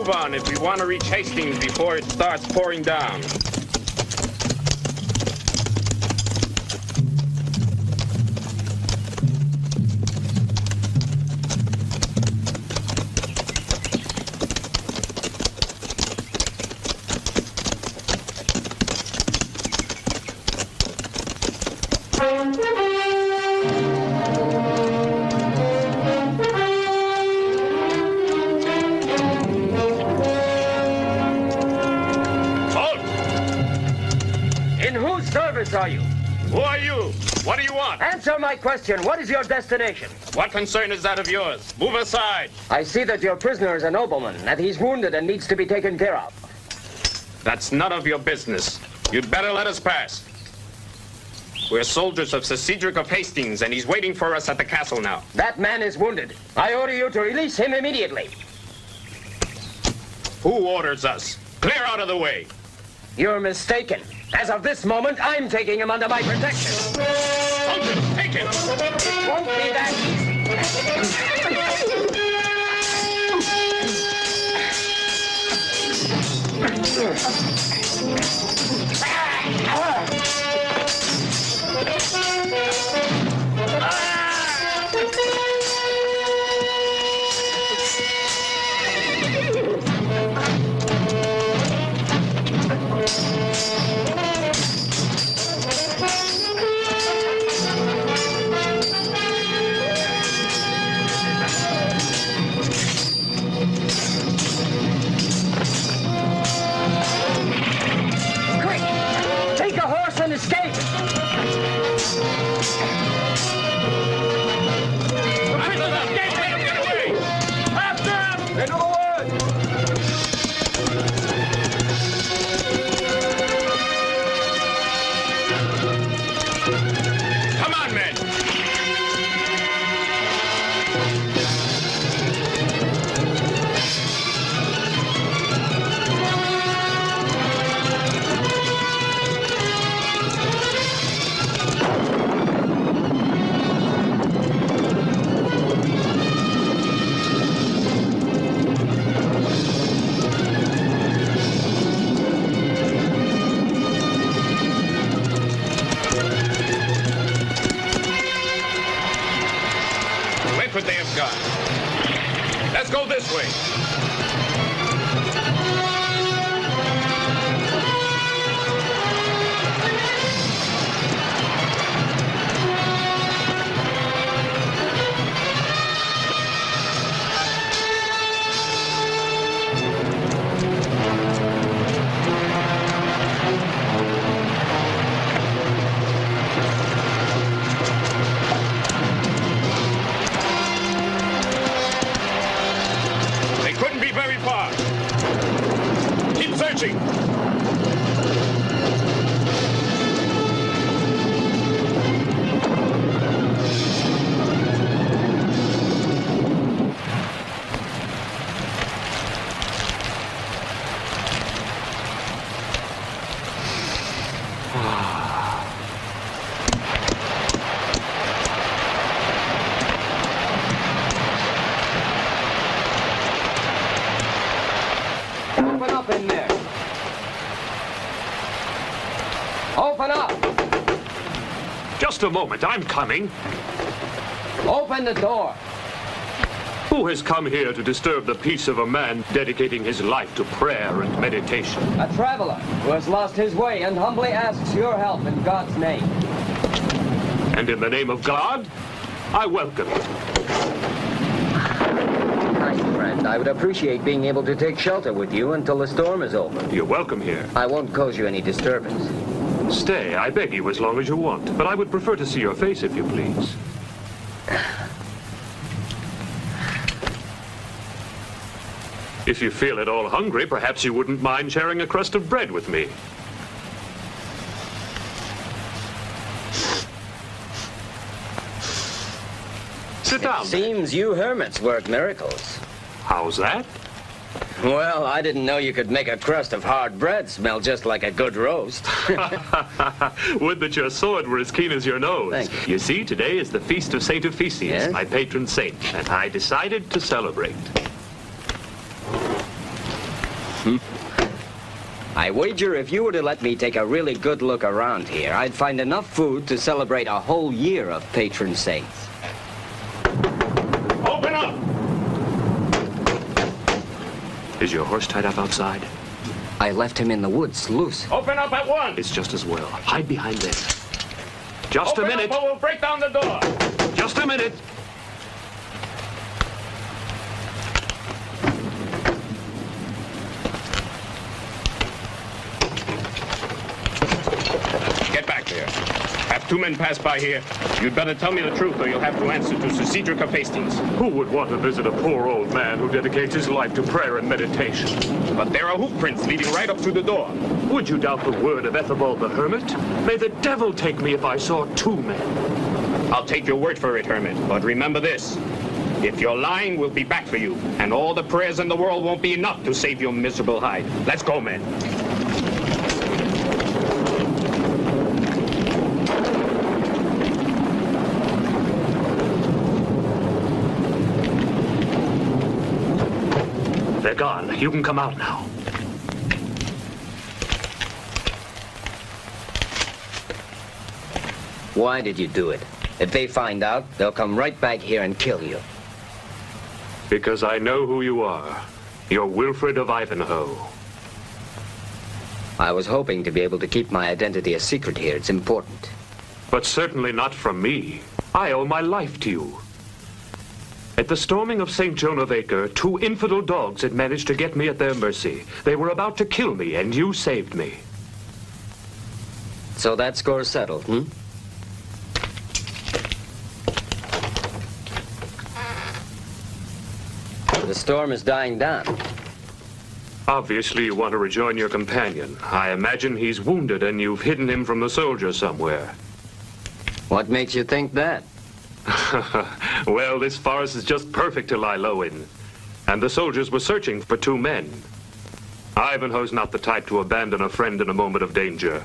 move on if we want to reach Hastings before it starts pouring down. Are you? Who are you? What do you want? Answer my question. What is your destination? What concern is that of yours? Move aside. I see that your prisoner is a nobleman, that he's wounded and needs to be taken care of. That's none of your business. You'd better let us pass. We're soldiers of Sir Cedric of Hastings, and he's waiting for us at the castle now. That man is wounded. I order you to release him immediately. Who orders us? Clear out of the way. You're mistaken. As of this moment, I'm taking him under my protection. Soldiers, take him! It won't be that Escape! Could they have gone? Let's go this way. Just a moment, I'm coming. Open the door. Who has come here to disturb the peace of a man dedicating his life to prayer and meditation? A traveler who has lost his way and humbly asks your help in God's name. And in the name of God, I welcome you. Kind friend, I would appreciate being able to take shelter with you until the storm is over. You're welcome here. I won't cause you any disturbance. Stay, I beg you, as long as you want. But I would prefer to see your face, if you please. If you feel at all hungry, perhaps you wouldn't mind sharing a crust of bread with me. Sit down. It seems you hermits work miracles. How's that? Well, I didn't know you could make a crust of hard bread smell just like a good roast. Would that your sword were as keen as your nose. Thank you. You see, today is the feast of St. Ephesus, Yes? my patron saint, and I decided to celebrate. I wager if you were to let me take a really good look around here, I'd find enough food to celebrate a whole year of patron saints. Open up! Is your horse tied up outside? I left him in the woods, loose. Open up at once! It's just as well. Hide behind there. Just Open a minute. up or we'll break down the door! Just a minute. Get back there. Have two men pass by here. You'd better tell me the truth or you'll have to answer to Sir Cedric of Hastings. Who would want to visit a poor old man who dedicates his life to prayer and meditation? But there are hoof prints leading right up to the door. Would you doubt the word of Ethelbald the Hermit? May the devil take me if I saw two men. I'll take your word for it, Hermit. But remember this. If you're lying, we'll be back for you. And all the prayers in the world won't be enough to save your miserable hide. Let's go, men. They're gone. You can come out now. Why did you do it? If they find out, they'll come right back here and kill you. Because I know who you are. You're Wilfred of Ivanhoe. I was hoping to be able to keep my identity a secret here. It's important. But certainly not from me. I owe my life to you. At the storming of St. Joan of Acre, two infidel dogs had managed to get me at their mercy. They were about to kill me, and you saved me. So that score's settled, hmm? The storm is dying down. Obviously, you want to rejoin your companion. I imagine he's wounded, and you've hidden him from the soldiers somewhere. What makes you think that? Well, this forest is just perfect to lie low in. And the soldiers were searching for two men. Ivanhoe's not the type to abandon a friend in a moment of danger.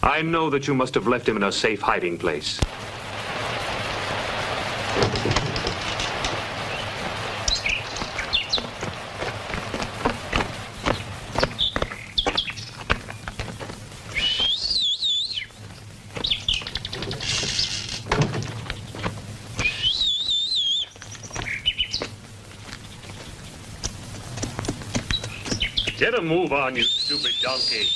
I know that you must have left him in a safe hiding place. Get a move on, you stupid donkey.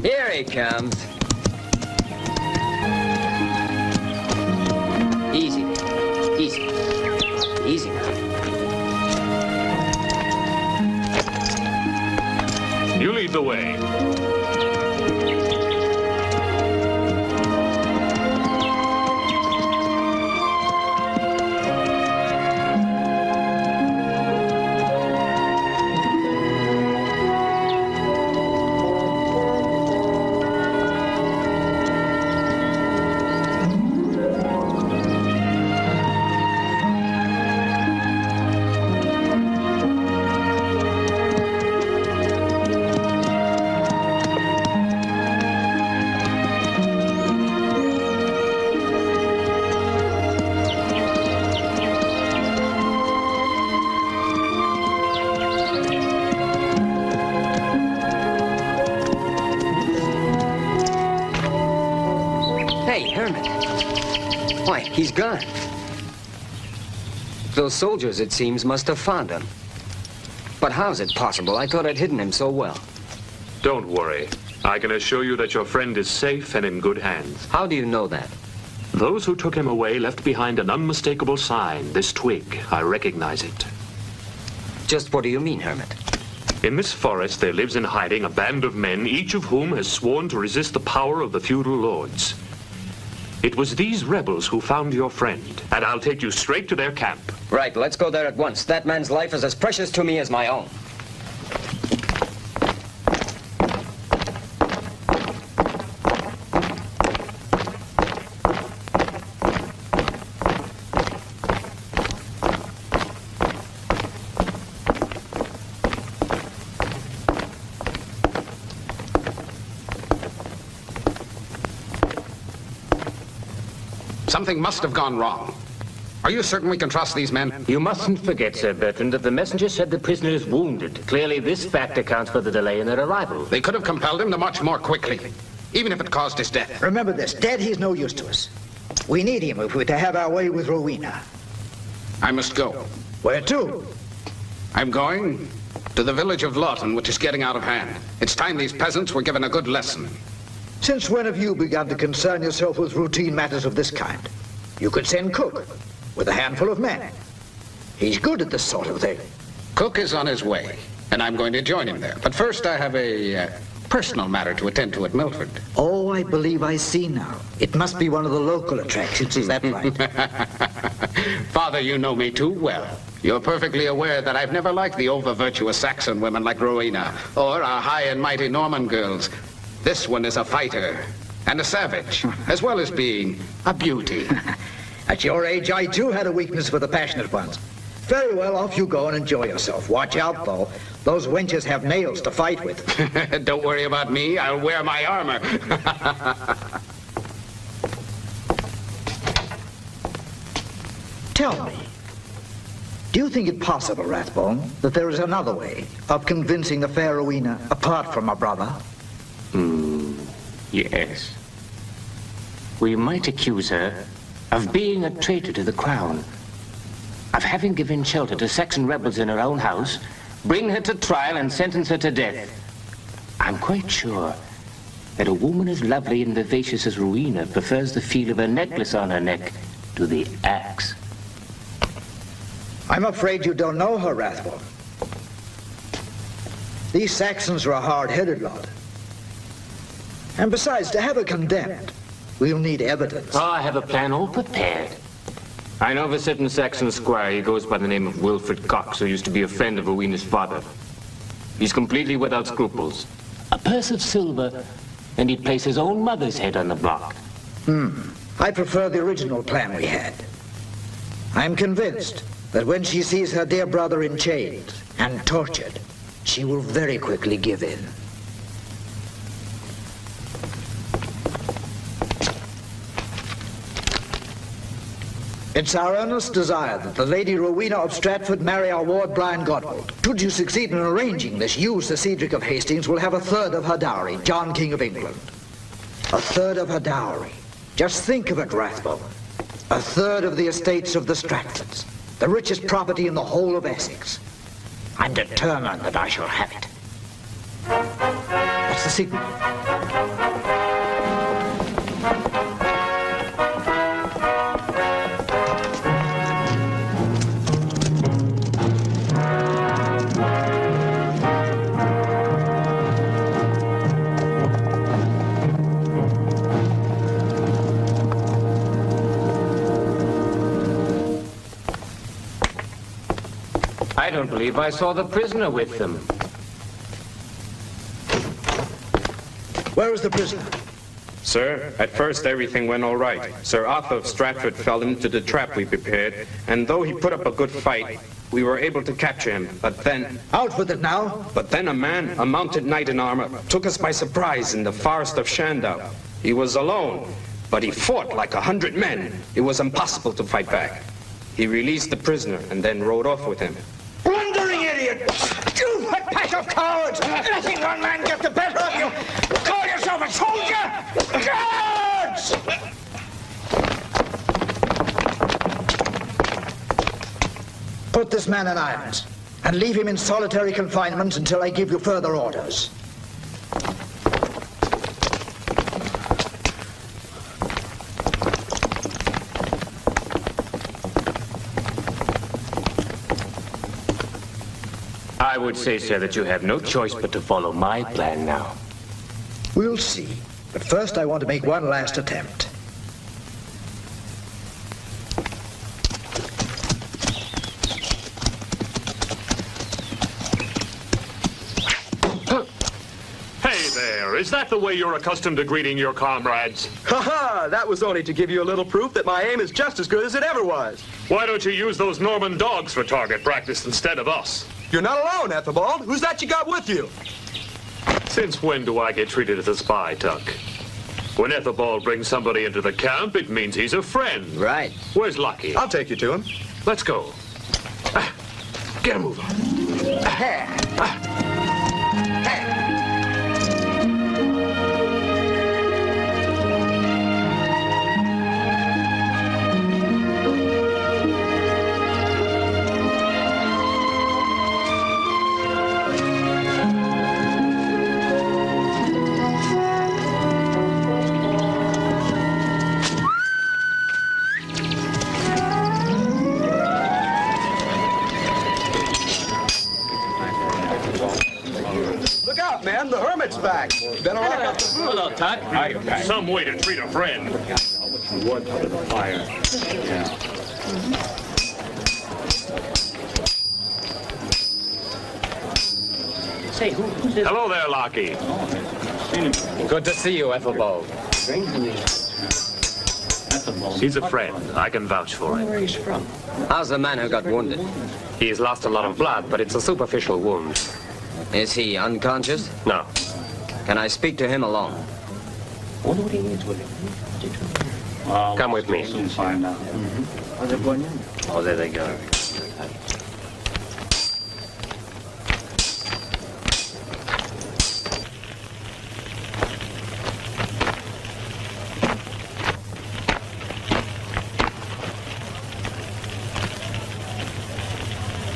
Here he comes. Easy. Easy. Easy now. You lead the way. He's gone. Those soldiers, it seems, must have found him. But how's it possible? I thought I'd hidden him so well. Don't worry. I can assure you that your friend is safe and in good hands. How do you know that? Those who took him away left behind an unmistakable sign. This twig, I recognize it. Just what do you mean, Hermit? In this forest, there lives in hiding a band of men, each of whom has sworn to resist the power of the feudal lords. It was these rebels who found your friend, and I'll take you straight to their camp. Right, let's go there at once. That man's life is as precious to me as my own. Something must have gone wrong. Are you certain we can trust these men? You mustn't forget, Sir Bertrand, that the messenger said the prisoner is wounded. Clearly, this fact accounts for the delay in their arrival. They could have compelled him to march more quickly, even if it caused his death. Remember this, dead he's no use to us. We need him if we're to have our way with Rowena. I must go. Where to? I'm going to the village of Lawton, which is getting out of hand. It's time these peasants were given a good lesson. Since when have you begun to concern yourself with routine matters of this kind? You could send Cook with a handful of men. He's good at this sort of thing. Cook is on his way, and I'm going to join him there. But first I have a personal matter to attend to at Milford. Oh, I believe I see now. It must be one of the local attractions, is that right? Father, you know me too well. You're perfectly aware that I've never liked the over-virtuous Saxon women like Rowena, or our high and mighty Norman girls. This one is a fighter, and a savage, as well as being a beauty. At your age, I too had a weakness for the passionate ones. Very well, off you go and enjoy yourself. Watch out, though. Those wenches have nails to fight with. Don't worry about me. I'll wear my armor. Tell me, do you think it possible, Rathbone, that there is another way of convincing the fair Rowena apart from her brother? Yes. We might accuse her of being a traitor to the crown, of having given shelter to Saxon rebels in her own house, bring her to trial and sentence her to death. I'm quite sure that a woman as lovely and vivacious as Rowena prefers the feel of a necklace on her neck to the axe. I'm afraid you don't know her, Rathbone. These Saxons are a hard-headed lot. And besides, to have her condemned, we'll need evidence. Oh, I have a plan all prepared. I know of a certain Saxon squire. He goes by the name of Wilfred Cox, who used to be a friend of Rowena's father. He's completely without scruples. A purse of silver, and he'd place his own mother's head on the block. I prefer the original plan we had. I'm convinced that when she sees her dear brother in chains and tortured, she will very quickly give in. It's our earnest desire that the Lady Rowena of Stratford marry our ward Brian Godwold. Should you succeed in arranging this, you, Sir Cedric of Hastings, will have a third of her dowry, John, King of England. A third of her dowry. Just think of it, Rathbone. A third of the estates of the Stratfords, the richest property in the whole of Essex. I'm determined that I shall have it. What's the signal? I don't believe I saw the prisoner with them. Where is the prisoner? Sir, at first everything went all right. Sir Arthur of Stratford fell into the trap we prepared, and though he put up a good fight, we were able to capture him. But then Out with it now. a man, a mounted knight in armor, took us by surprise in the forest of Shandau. He was alone, but he fought like 100 men. It was impossible to fight back. He released the prisoner and then rode off with him. Blundering idiot! You fat pack of cowards! Letting one man get the better of you! Call yourself a soldier? Guards! Put this man in irons and leave him in solitary confinement until I give you further orders. I would say, sir, that you have no choice but to follow my plan now. We'll see. But first I want to make one last attempt. Hey there, is that the way you're accustomed to greeting your comrades? Ha-ha! That was only to give you a little proof that my aim is just as good as it ever was. Why don't you use those Norman dogs for target practice instead of us? You're not alone, Ethelbald. Who's that you got with you? Since when do I get treated as a spy, Tuck? When Ethelbald brings somebody into the camp, it means he's a friend. Right. Where's Lucky? I'll take you to him. Let's go. Get a move on. Look out, man. The hermit's back. Better lock up the food. Hello, Tut. Some way to treat a friend. Wood for the fire. Say, who's this? Hello there, Lucky. Good to see you, Ethelbald. He's a friend. I can vouch for him. Where he's from? How's the man who got wounded? He's lost a lot of blood, but it's a superficial wound. Is he unconscious? No. Can I speak to him alone? Wonder what he needs with him. Come with me. Soon find out. Are they going in? Oh, there they go.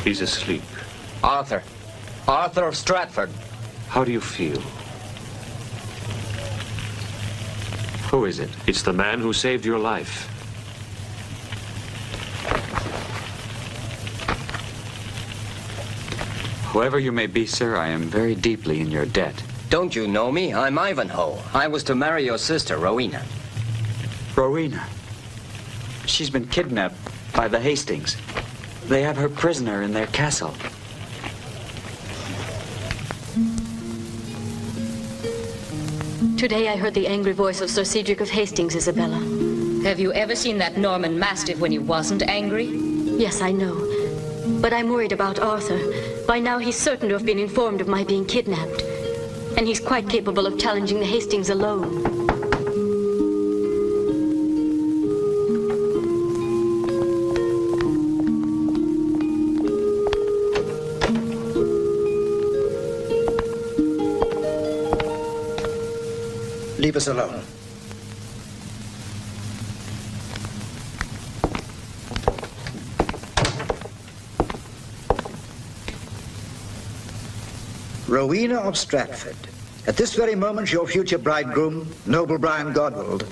He's asleep. Arthur. Arthur of Stratford. How do you feel? Who is it? It's the man who saved your life. Whoever you may be, sir, I am very deeply in your debt. Don't you know me? I'm Ivanhoe. I was to marry your sister, Rowena. Rowena. She's been kidnapped by the Hastings. They have her prisoner in their castle. Today I heard the angry voice of Sir Cedric of Hastings, Isabella. Have you ever seen that Norman Mastiff when he wasn't angry? Yes, I know. But I'm worried about Arthur. By now he's certain to have been informed of my being kidnapped. And he's quite capable of challenging the Hastings alone. Leave us alone. Rowena of Stratford. At this very moment, your future bridegroom, noble Brian Godwold,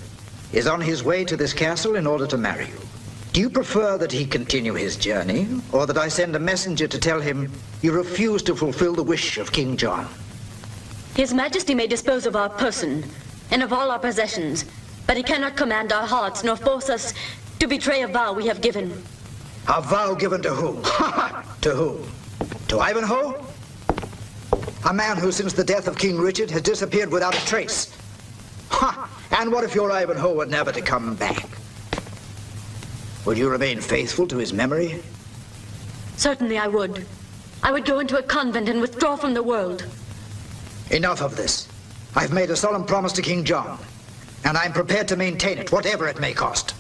is on his way to this castle in order to marry you. Do you prefer that he continue his journey, or that I send a messenger to tell him you refuse to fulfill the wish of King John? His Majesty may dispose of our person and of all our possessions, but he cannot command our hearts nor force us to betray a vow we have given. A vow given to whom? To whom? To Ivanhoe? A man who, since the death of King Richard, has disappeared without a trace. Ha! And what if your Ivanhoe were never to come back? Would you remain faithful to his memory? Certainly I would. I would go into a convent and withdraw from the world. Enough of this. I've made a solemn promise to King John, and I'm prepared to maintain it, whatever it may cost.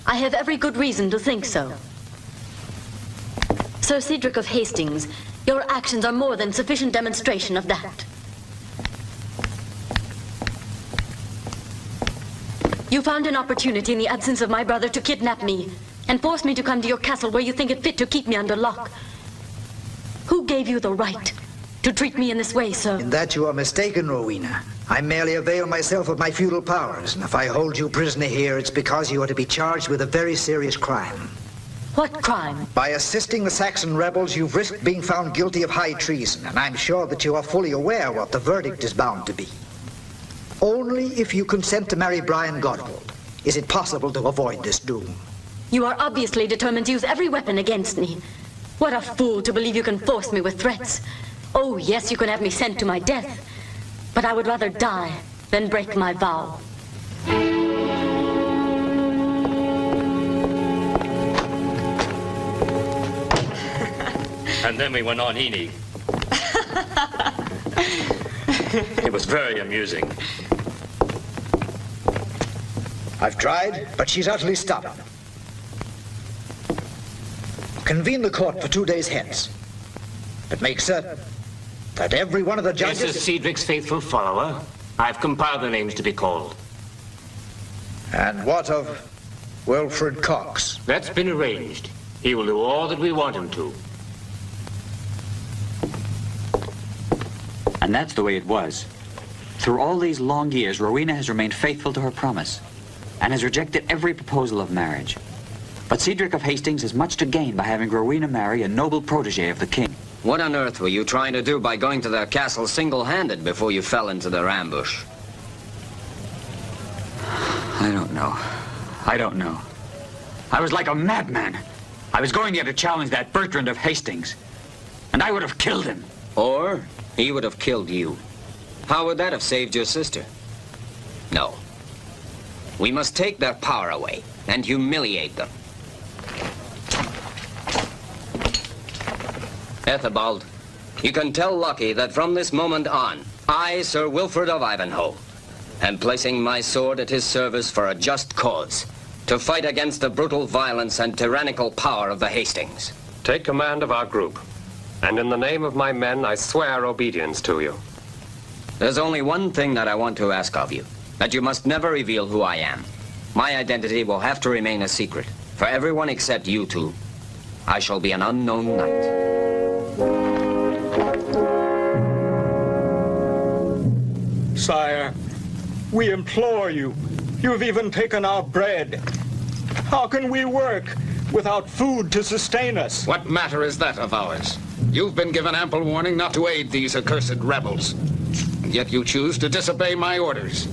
I have every good reason to think so. Sir Cedric of Hastings, your actions are more than sufficient demonstration of that. You found an opportunity in the absence of my brother to kidnap me and force me to come to your castle where you think it fit to keep me under lock. Who gave you the right to treat me in this way, sir? In that you are mistaken, Rowena. I merely avail myself of my feudal powers, and if I hold you prisoner here, it's because you are to be charged with a very serious crime. What crime? By assisting the Saxon rebels, you've risked being found guilty of high treason, and I'm sure that you are fully aware what the verdict is bound to be. Only if you consent to marry Brian Godwold is it possible to avoid this doom. You are obviously determined to use every weapon against me. What a fool to believe you can force me with threats. Oh, yes, you can have me sent to my death. But I would rather die than break my vow. And then we went on eating. It was very amusing. I've tried, but she's utterly stubborn. Convene the court for 2 days hence. But make certain that every one of the judges... This is Cedric's faithful follower. I've compiled the names to be called. And what of Wilfred Cox? That's been arranged. He will do all that we want him to. And that's the way it was. Through all these long years, Rowena has remained faithful to her promise and has rejected every proposal of marriage. But Cedric of Hastings has much to gain by having Rowena marry a noble protege of the king. What on earth were you trying to do by going to their castle single-handed before you fell into their ambush? I don't know. I don't know. I was like a madman. I was going there to challenge that Bertrand of Hastings, and I would have killed him. Or he would have killed you. How would that have saved your sister? No. We must take their power away and humiliate them. Ethelbald, you can tell Lucky that from this moment on, I, Sir Wilfred of Ivanhoe, am placing my sword at his service for a just cause, to fight against the brutal violence and tyrannical power of the Hastings. Take command of our group, and in the name of my men, I swear obedience to you. There's only one thing that I want to ask of you, that you must never reveal who I am. My identity will have to remain a secret. For everyone except you two, I shall be an unknown knight. Sire, we implore you. You've even taken our bread. How can we work without food to sustain us? What matter is that of ours? You've been given ample warning not to aid these accursed rebels. And yet you choose to disobey my orders.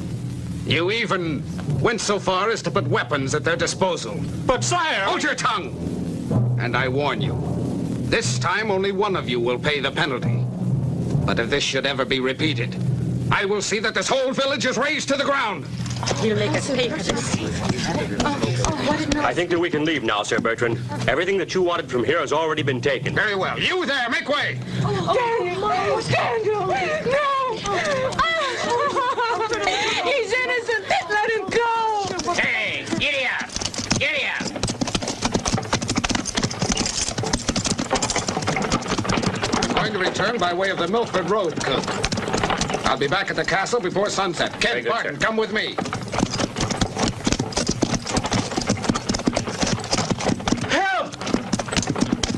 You even went so far as to put weapons at their disposal. But sire... Hold your tongue! And I warn you, this time only one of you will pay the penalty. But if this should ever be repeated, I will see that this whole village is razed to the ground. You'll make us pay for this. I think that we can leave now, Sir Bertrand. Everything that you wanted from here has already been taken. Very well. You there, make way! Daniel! Daniel! No! He's innocent! Let him go! Hey, giddy up! Giddy up! I'm going to return by way of the Milford Road, Cook. I'll be back at the castle before sunset. Kent, Barton, come with me. Help!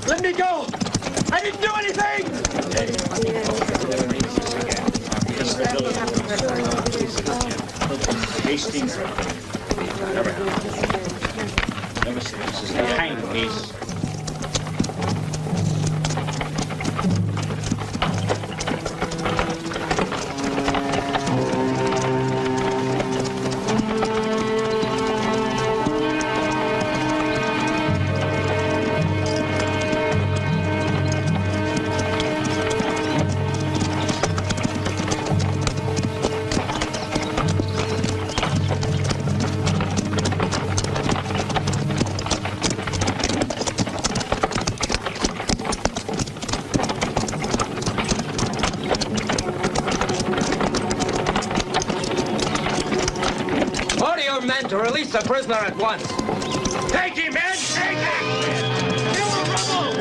Let me go! I didn't do anything! Hastings. Behind me. To release the prisoner at once. Take him, men! Take him! You rubble!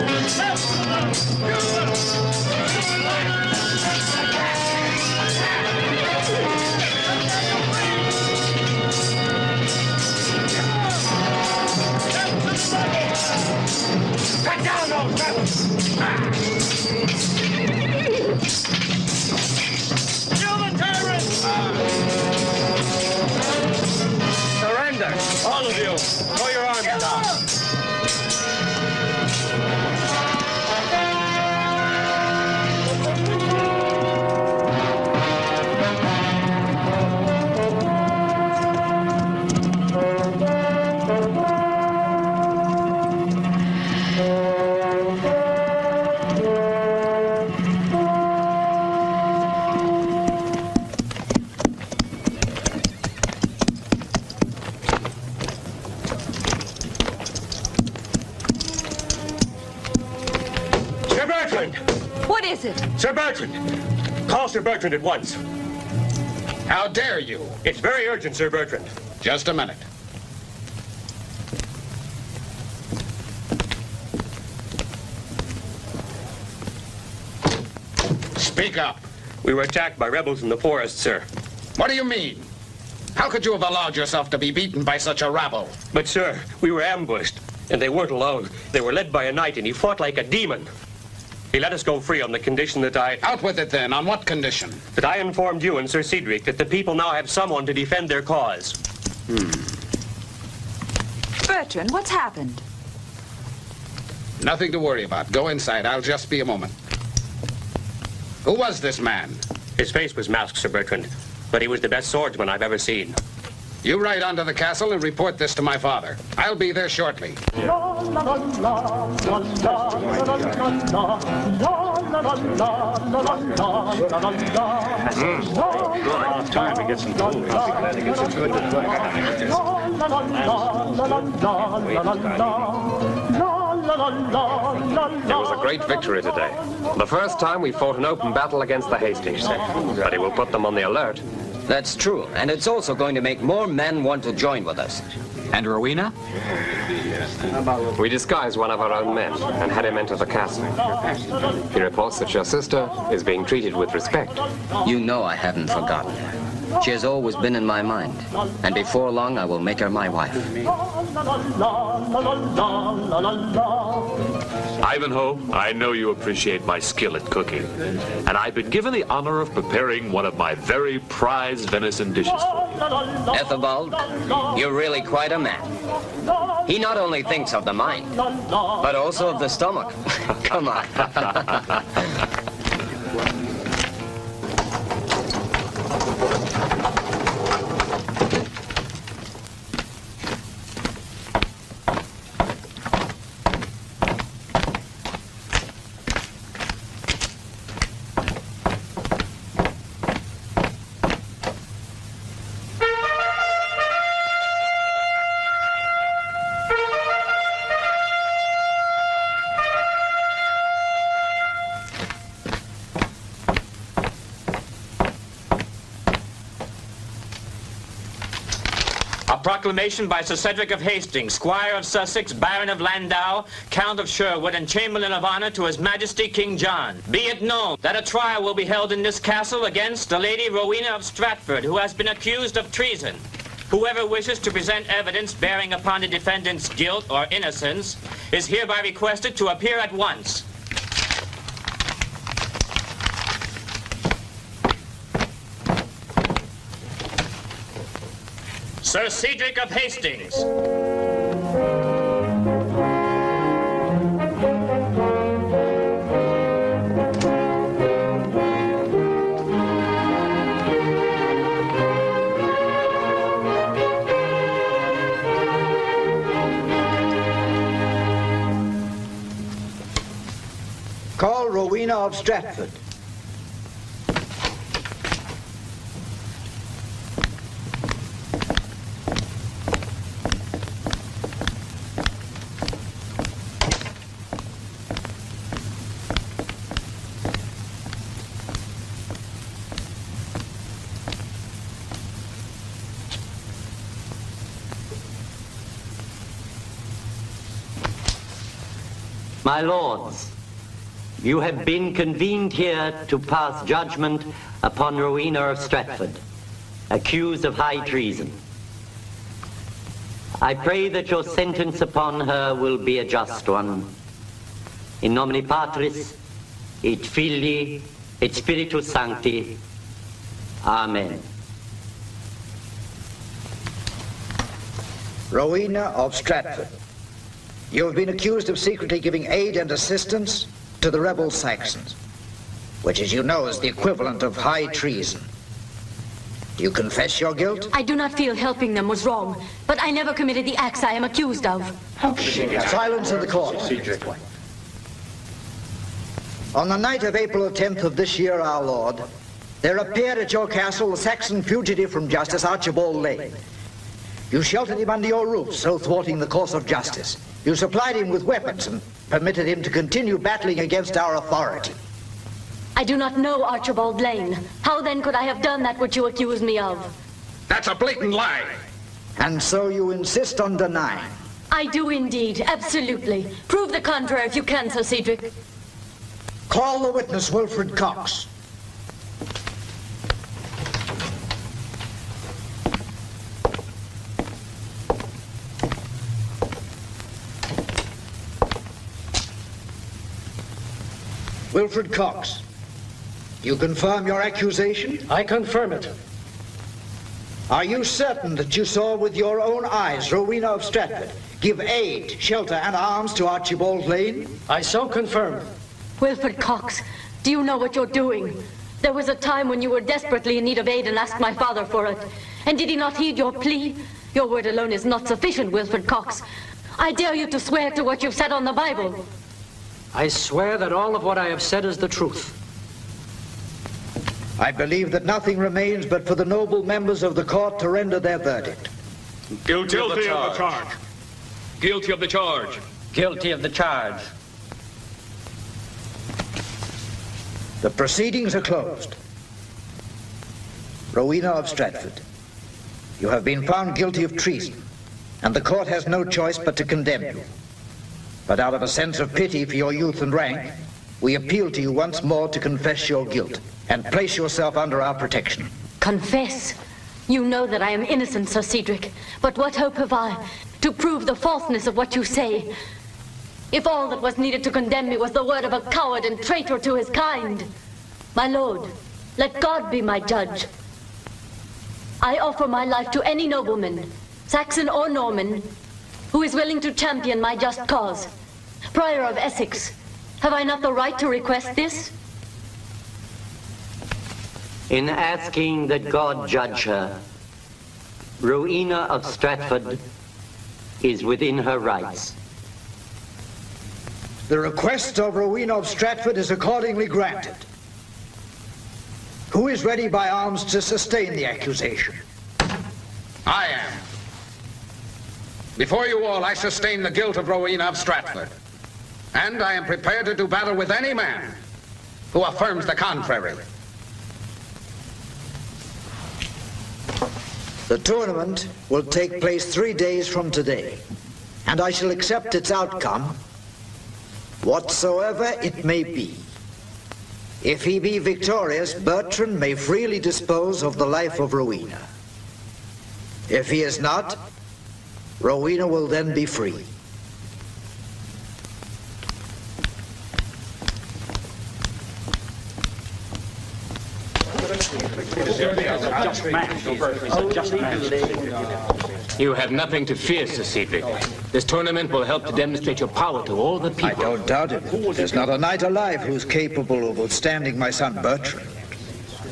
Cut down those rebels! Kill the tyrants! Surrender! All of you, throw your arms down. What is it? Sir Bertrand! Call Sir Bertrand at once. How dare you? It's very urgent, Sir Bertrand. Just a minute. Speak up. We were attacked by rebels in the forest, sir. What do you mean? How could you have allowed yourself to be beaten by such a rabble? But, sir, we were ambushed. And they weren't alone. They were led by a knight, and he fought like a demon. He let us go free on the condition that Out with it, then. On what condition? That I informed you and Sir Cedric that the people now have someone to defend their cause. Bertrand, what's happened? Nothing to worry about. Go inside. I'll just be a moment. Who was this man? His face was masked, Sir Bertrand, but he was the best swordsman I've ever seen. You ride on to the castle and report this to my father. I'll be there shortly. Time to get some food. I'll be glad to get into It was a great victory today. The first time we fought an open battle against the Hastings. But it will put them on the alert. That's true, and it's also going to make more men want to join with us. And Rowena? We disguised one of our own men and had him enter the castle. He reports that your sister is being treated with respect. You know I haven't forgotten her. She has always been in my mind, and before long I will make her my wife. Ivanhoe, I know you appreciate my skill at cooking, and I've been given the honor of preparing one of my very prized venison dishes for you. Ethelbald, you're really quite a man. He not only thinks of the mind, but also of the stomach. Come on. Proclamation by Sir Cedric of Hastings, Squire of Sussex, Baron of Landau, Count of Sherwood, and Chamberlain of Honor to His Majesty King John. Be it known that a trial will be held in this castle against the Lady Rowena of Stratford, who has been accused of treason. Whoever wishes to present evidence bearing upon the defendant's guilt or innocence is hereby requested to appear at once. Sir Cedric of Hastings. Call Rowena of Stratford. My lords, you have been convened here to pass judgment upon Rowena of Stratford, accused of high treason. I pray that your sentence upon her will be a just one. In nomine Patris, et Filii, et Spiritus Sancti. Amen. Rowena of Stratford, you have been accused of secretly giving aid and assistance to the rebel Saxons, which, as you know, is the equivalent of high treason. Do you confess your guilt? I do not feel helping them was wrong, but I never committed the acts I am accused of. Silence in the court. On the night of April 10th of this year, our Lord, there appeared at your castle the Saxon fugitive from justice, Archibald Lane. You sheltered him under your roof, so thwarting the course of justice. You supplied him with weapons and permitted him to continue battling against our authority. I do not know Archibald Lane. How then could I have done that which you accuse me of? That's a blatant lie. And so you insist on denying? I do indeed, absolutely. Prove the contrary if you can, Sir Cedric. Call the witness, Wilfred Cox. Wilfred Cox, you confirm your accusation? I confirm it. Are you certain that you saw with your own eyes Rowena of Stratford give aid, shelter, and arms to Archibald Lane? I so confirm. Wilfred Cox, do you know what you're doing? There was a time when you were desperately in need of aid and asked my father for it. And did he not heed your plea? Your word alone is not sufficient, Wilfred Cox. I dare you to swear to what you've said on the Bible. I swear that all of what I have said is the truth. I believe that nothing remains but for the noble members of the court to render their verdict. Guilty of the charge. Guilty of the charge. Guilty of the charge. The proceedings are closed. Rowena of Stratford, you have been found guilty of treason, and the court has no choice but to condemn you. But out of a sense of pity for your youth and rank, we appeal to you once more to confess your guilt and place yourself under our protection. Confess? You know that I am innocent, Sir Cedric, but what hope have I to prove the falseness of what you say? If all that was needed to condemn me was the word of a coward and traitor to his kind. My lord, let God be my judge. I offer my life to any nobleman, Saxon or Norman, who is willing to champion my just cause. Prior of Essex, have I not the right to request this? In asking that God judge her, Rowena of Stratford is within her rights. The request of Rowena of Stratford is accordingly granted. Who is ready by arms to sustain the accusation? I am. Before you all, I sustain the guilt of Rowena of Stratford. And I am prepared to do battle with any man who affirms the contrary. The tournament will take place 3 days from today, and I shall accept its outcome, whatsoever it may be. If he be victorious, Bertrand may freely dispose of the life of Rowena. If he is not, Rowena will then be free. You have nothing to fear, Sir Cedric. This tournament will help to demonstrate your power to all the people. I don't doubt it. There's not a knight alive who's capable of withstanding my son Bertrand.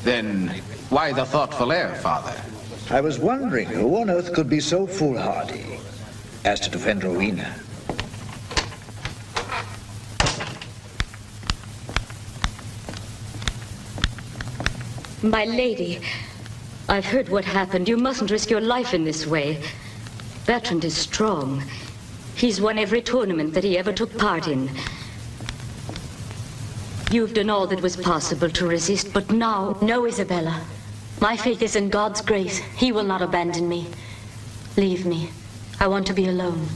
Then why the thoughtful air, Father? I was wondering who on earth could be so foolhardy as to defend Rowena. My lady, I've heard what happened. You mustn't risk your life in this way. Bertrand is strong. He's won every tournament that he ever took part in. You've done all that was possible to resist, but now... No, Isabella. My faith is in God's grace. He will not abandon me. Leave me. I want to be alone.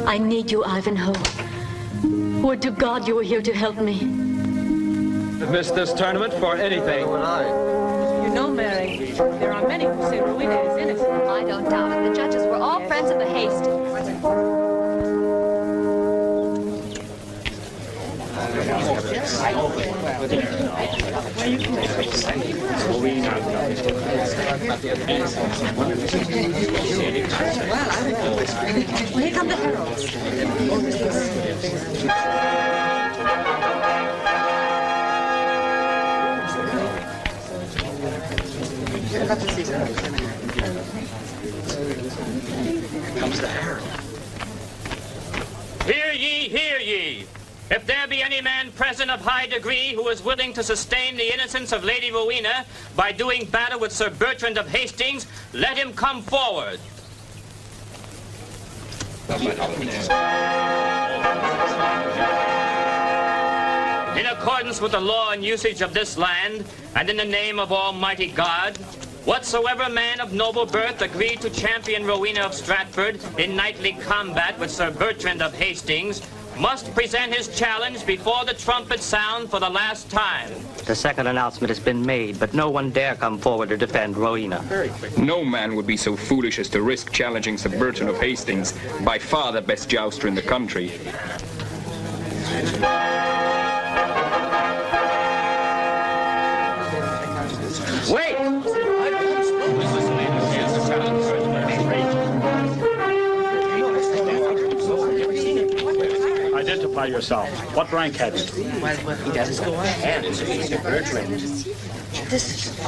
I need you, Ivanhoe. Would to God you were here to help me. I've missed this tournament for anything. You know, Mary, there are many who say Rowena is innocent. I don't doubt it. The judges were all friends of the Hastings. Here come the heralds. Comes the herald. Hear ye, hear ye. If there be any man present of high degree who is willing to sustain the innocence of Lady Rowena by doing battle with Sir Bertrand of Hastings, let him come forward. In accordance with the law and usage of this land, and in the name of Almighty God, whatsoever man of noble birth agreed to champion Rowena of Stratford in knightly combat with Sir Bertrand of Hastings must present his challenge before the trumpet sound for the last time. The second announcement has been made, but no one dare come forward to defend Rowena. No man would be so foolish as to risk challenging Sir Bertrand of Hastings, by far the best jouster in the country. Wait! Identify yourself. What rank have you? Well, he does go ahead. Mr. Bertrand. This is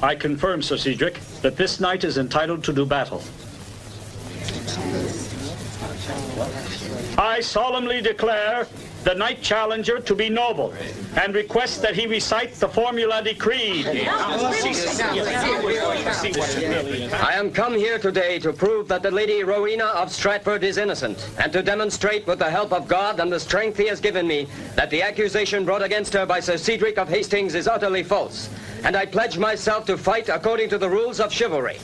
I confirm, Sir Cedric, that this knight is entitled to do battle. I solemnly declare the knight challenger to be noble, and request that he recite the formula decreed. I am come here today to prove that the Lady Rowena of Stratford is innocent, and to demonstrate with the help of God and the strength he has given me that the accusation brought against her by Sir Cedric of Hastings is utterly false, and I pledge myself to fight according to the rules of chivalry.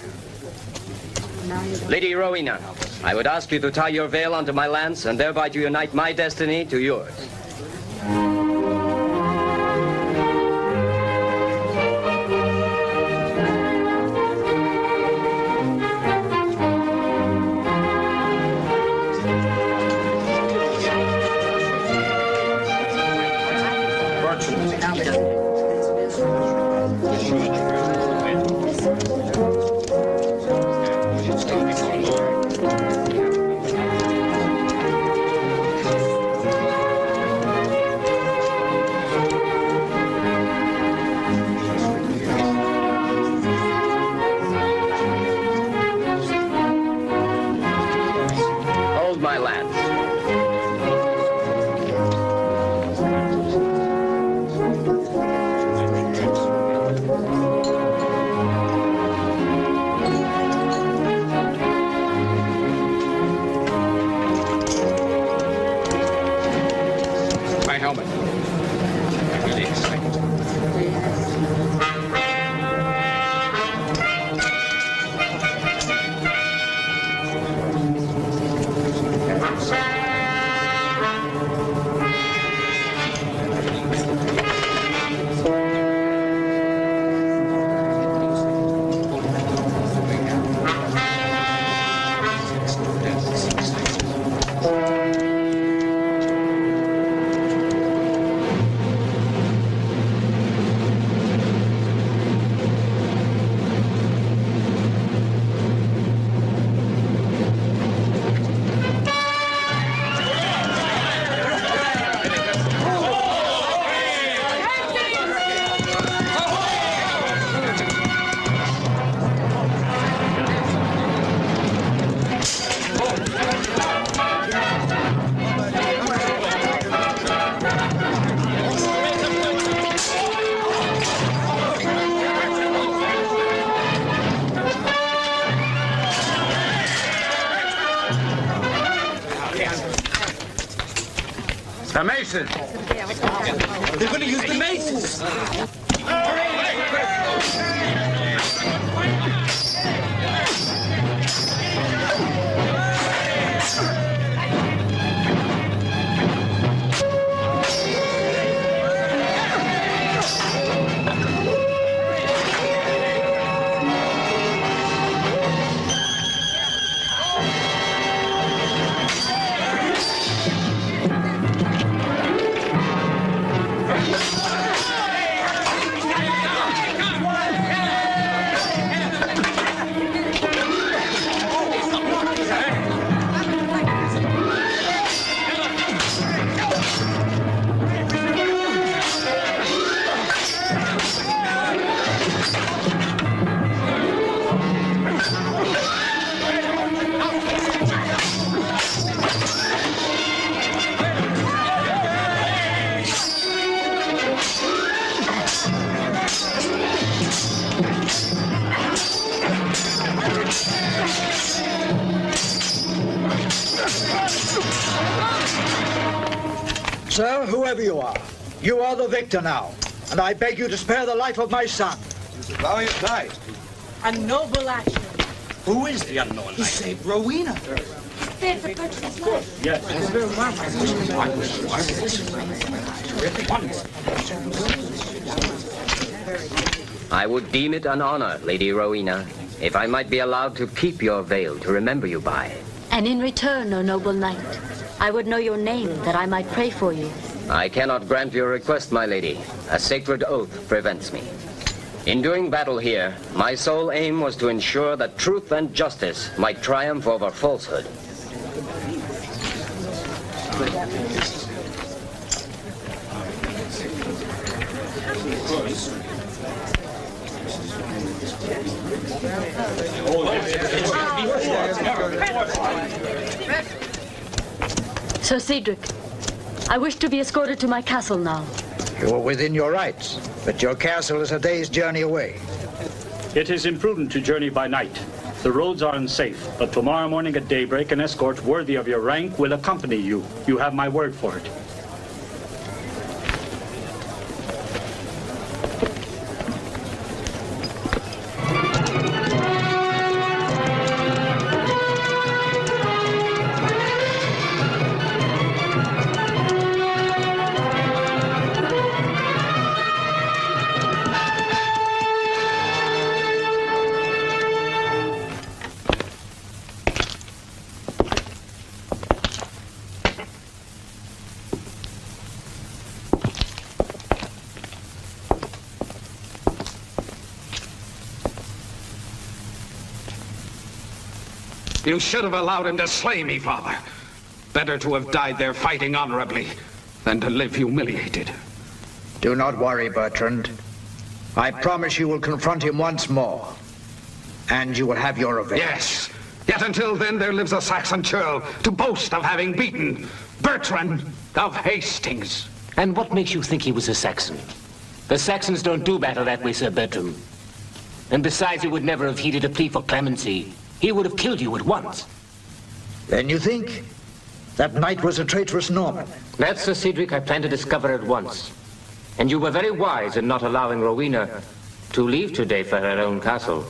Lady Rowena, I would ask you to tie your veil onto my lance and thereby to unite my destiny to yours. The mason! They're going to use the masons! Sir, whoever you are the victor now, and I beg you to spare the life of my son. Valiant knight. A noble action. Who is the unknown? He saved Rowena. Yes. I would deem it an honor, Lady Rowena, if I might be allowed to keep your veil to remember you by. And in return, O noble knight, I would know your name that I might pray for you. I cannot grant your request, my lady. A sacred oath prevents me. In doing battle here, my sole aim was to ensure that truth and justice might triumph over falsehood. Sir Cedric, I wish to be escorted to my castle now. You are within your rights, but your castle is a day's journey away. It is imprudent to journey by night. The roads are unsafe, but tomorrow morning at daybreak, an escort worthy of your rank will accompany you. You have my word for it. You should have allowed him to slay me, Father. Better to have died there fighting honorably than to live humiliated. Do not worry, Bertrand. I promise you will confront him once more. And you will have your revenge. Yes. Yet until then there lives a Saxon churl to boast of having beaten Bertrand of Hastings. And what makes you think he was a Saxon? The Saxons don't do battle that way, Sir Bertram. And besides, he would never have heeded a plea for clemency. He would have killed you at once. Then you think that knight was a traitorous Norman? That, Sir Cedric, I plan to discover at once. And you were very wise in not allowing Rowena to leave today for her own castle.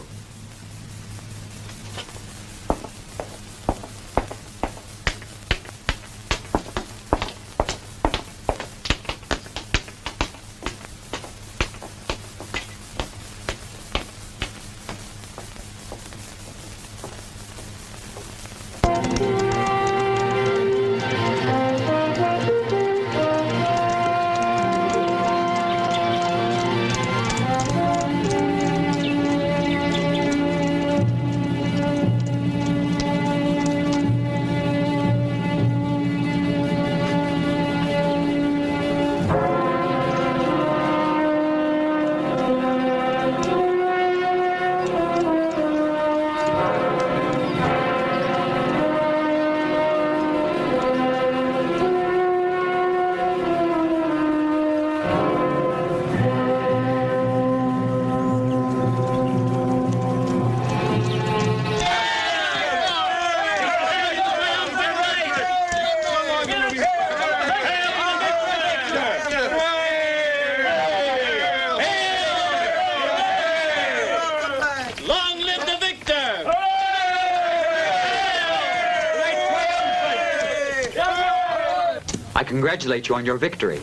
I congratulate you on your victory.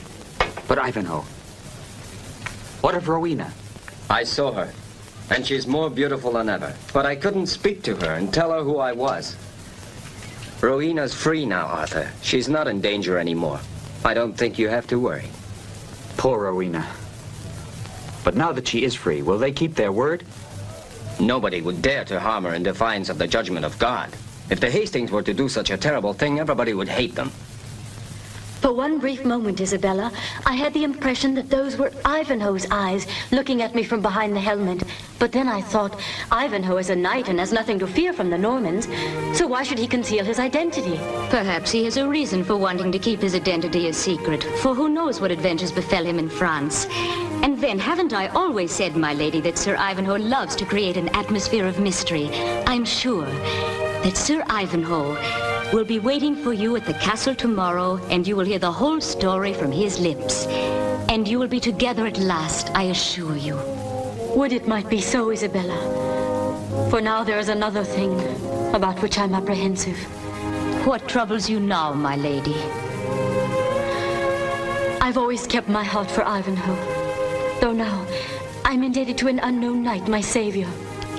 But Ivanhoe, what of Rowena? I saw her, and she's more beautiful than ever. But I couldn't speak to her and tell her who I was. Rowena's free now, Arthur. She's not in danger anymore. I don't think you have to worry. Poor Rowena. But now that she is free, will they keep their word? Nobody would dare to harm her in defiance of the judgment of God. If the Hastings were to do such a terrible thing, everybody would hate them. For one brief moment, Isabella, I had the impression that those were Ivanhoe's eyes looking at me from behind the helmet. But then I thought, Ivanhoe is a knight and has nothing to fear from the Normans, so why should he conceal his identity? Perhaps he has a reason for wanting to keep his identity a secret, for who knows what adventures befell him in France. And then, haven't I always said, my lady, that Sir Ivanhoe loves to create an atmosphere of mystery? I'm sure that Sir Ivanhoe will be waiting for you at the castle tomorrow, and you will hear the whole story from his lips. And you will be together at last, I assure you. Would it might be so, Isabella. For now there is another thing about which I'm apprehensive. What troubles you now, my lady? I've always kept my heart for Ivanhoe, though now I'm indebted to an unknown knight, my savior.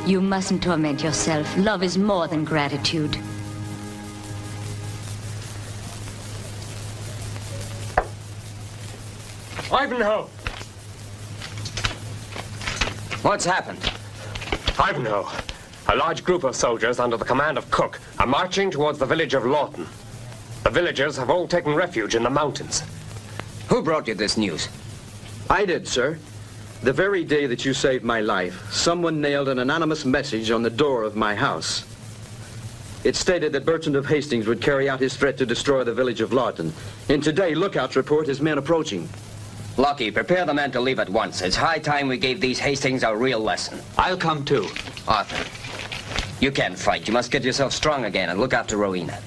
You mustn't torment yourself. Love is more than gratitude. Ivanhoe! What's happened? Ivanhoe, a large group of soldiers under the command of Cook are marching towards the village of Lawton. The villagers have all taken refuge in the mountains. Who brought you this news? I did, sir. The very day that you saved my life, someone nailed an anonymous message on the door of my house. It stated that Bertrand of Hastings would carry out his threat to destroy the village of Lawton. And today, lookouts report his men approaching. Lucky, prepare the men to leave at once. It's high time we gave these Hastings a real lesson. I'll come too. Arthur, you can't fight. You must get yourself strong again and look after Rowena.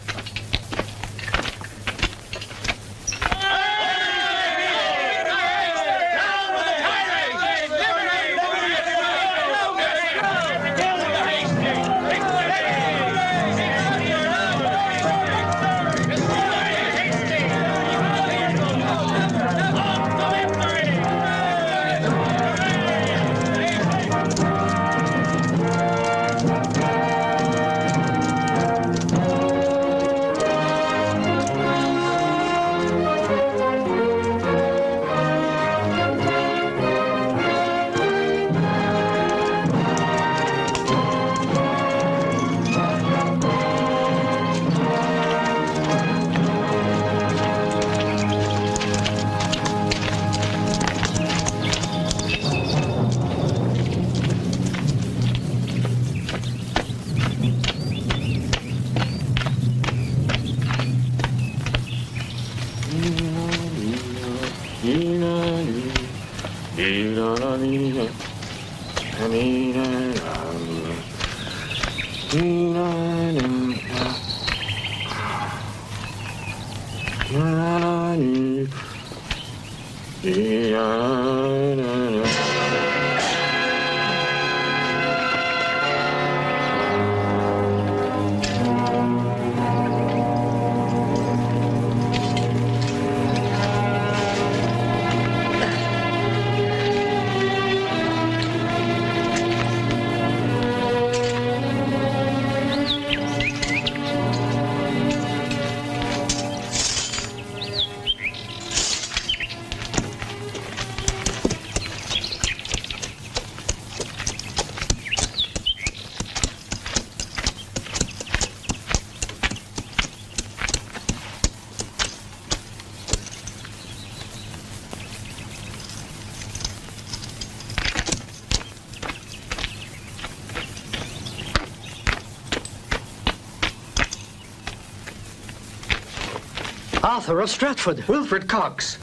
Arthur of Stratford. Wilfred Cox.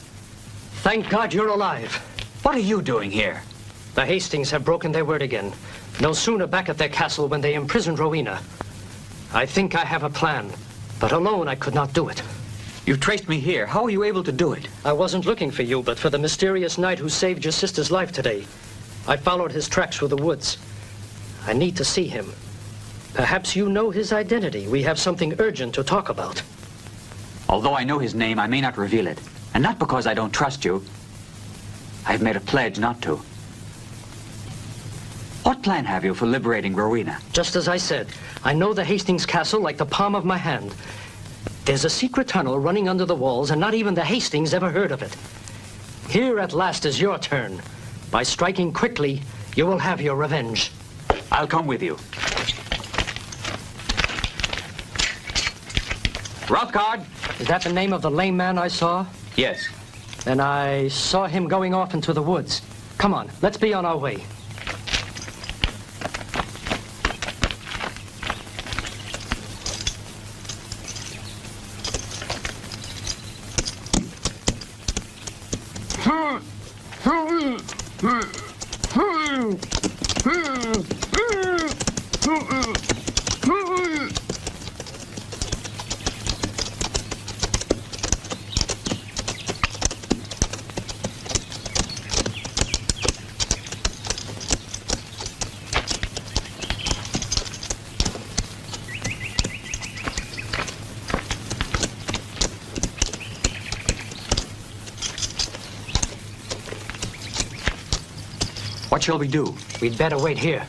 Thank God you're alive. What are you doing here? The Hastings have broken their word again. No sooner back at their castle when they imprisoned Rowena. I think I have a plan, but alone I could not do it. You traced me here. How were you able to do it? I wasn't looking for you, but for the mysterious knight who saved your sister's life today. I followed his tracks through the woods. I need to see him. Perhaps you know his identity. We have something urgent to talk about. Although I know his name, I may not reveal it. And not because I don't trust you. I've made a pledge not to. What plan have you for liberating Rowena? Just as I said, I know the Hastings castle like the palm of my hand. There's a secret tunnel running under the walls, and not even the Hastings ever heard of it. Here at last is your turn. By striking quickly, you will have your revenge. I'll come with you. Rothgard! Is that the name of the lame man I saw? Yes. Then I saw him going off into the woods. Come on, let's be on our way. What shall we do? We'd better wait here.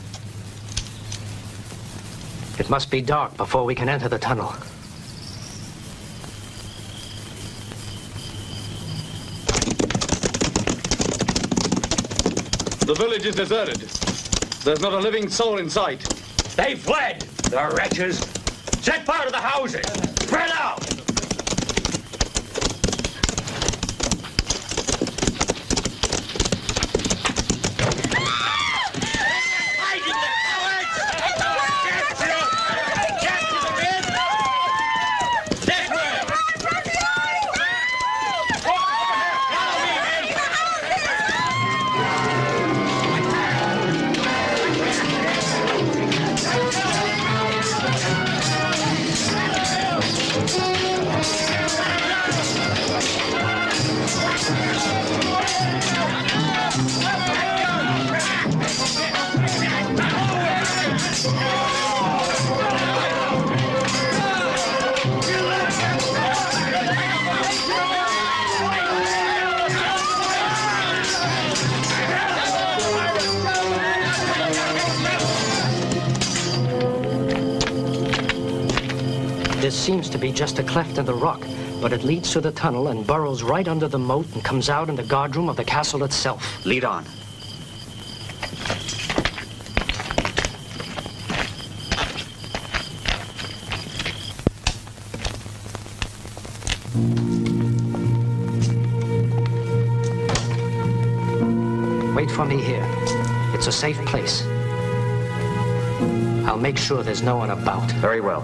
It must be dark before we can enter the tunnel. The village is deserted. There's not a living soul in sight. They fled, the wretches. Set fire to the houses. Spread out. This seems to be just a cleft in the rock, but it leads to the tunnel and burrows right under the moat and comes out in the guardroom of the castle itself. Lead on. Wait for me here. It's a safe place. I'll make sure there's no one about. Very well.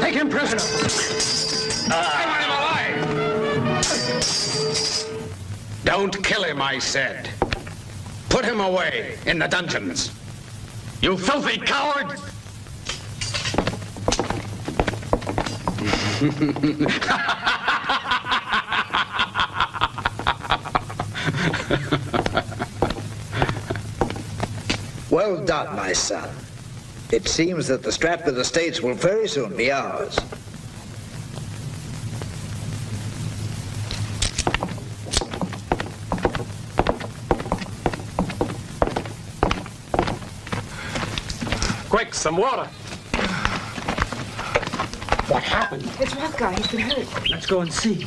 Take him prisoner! I want him alive! Don't kill him, I said. Put him away in the dungeons. You filthy coward! Well done, my son. It seems that the Stratford estates will very soon be ours. Quick, some water. What happened? It's Rothgar. He's been hurt. Let's go and see.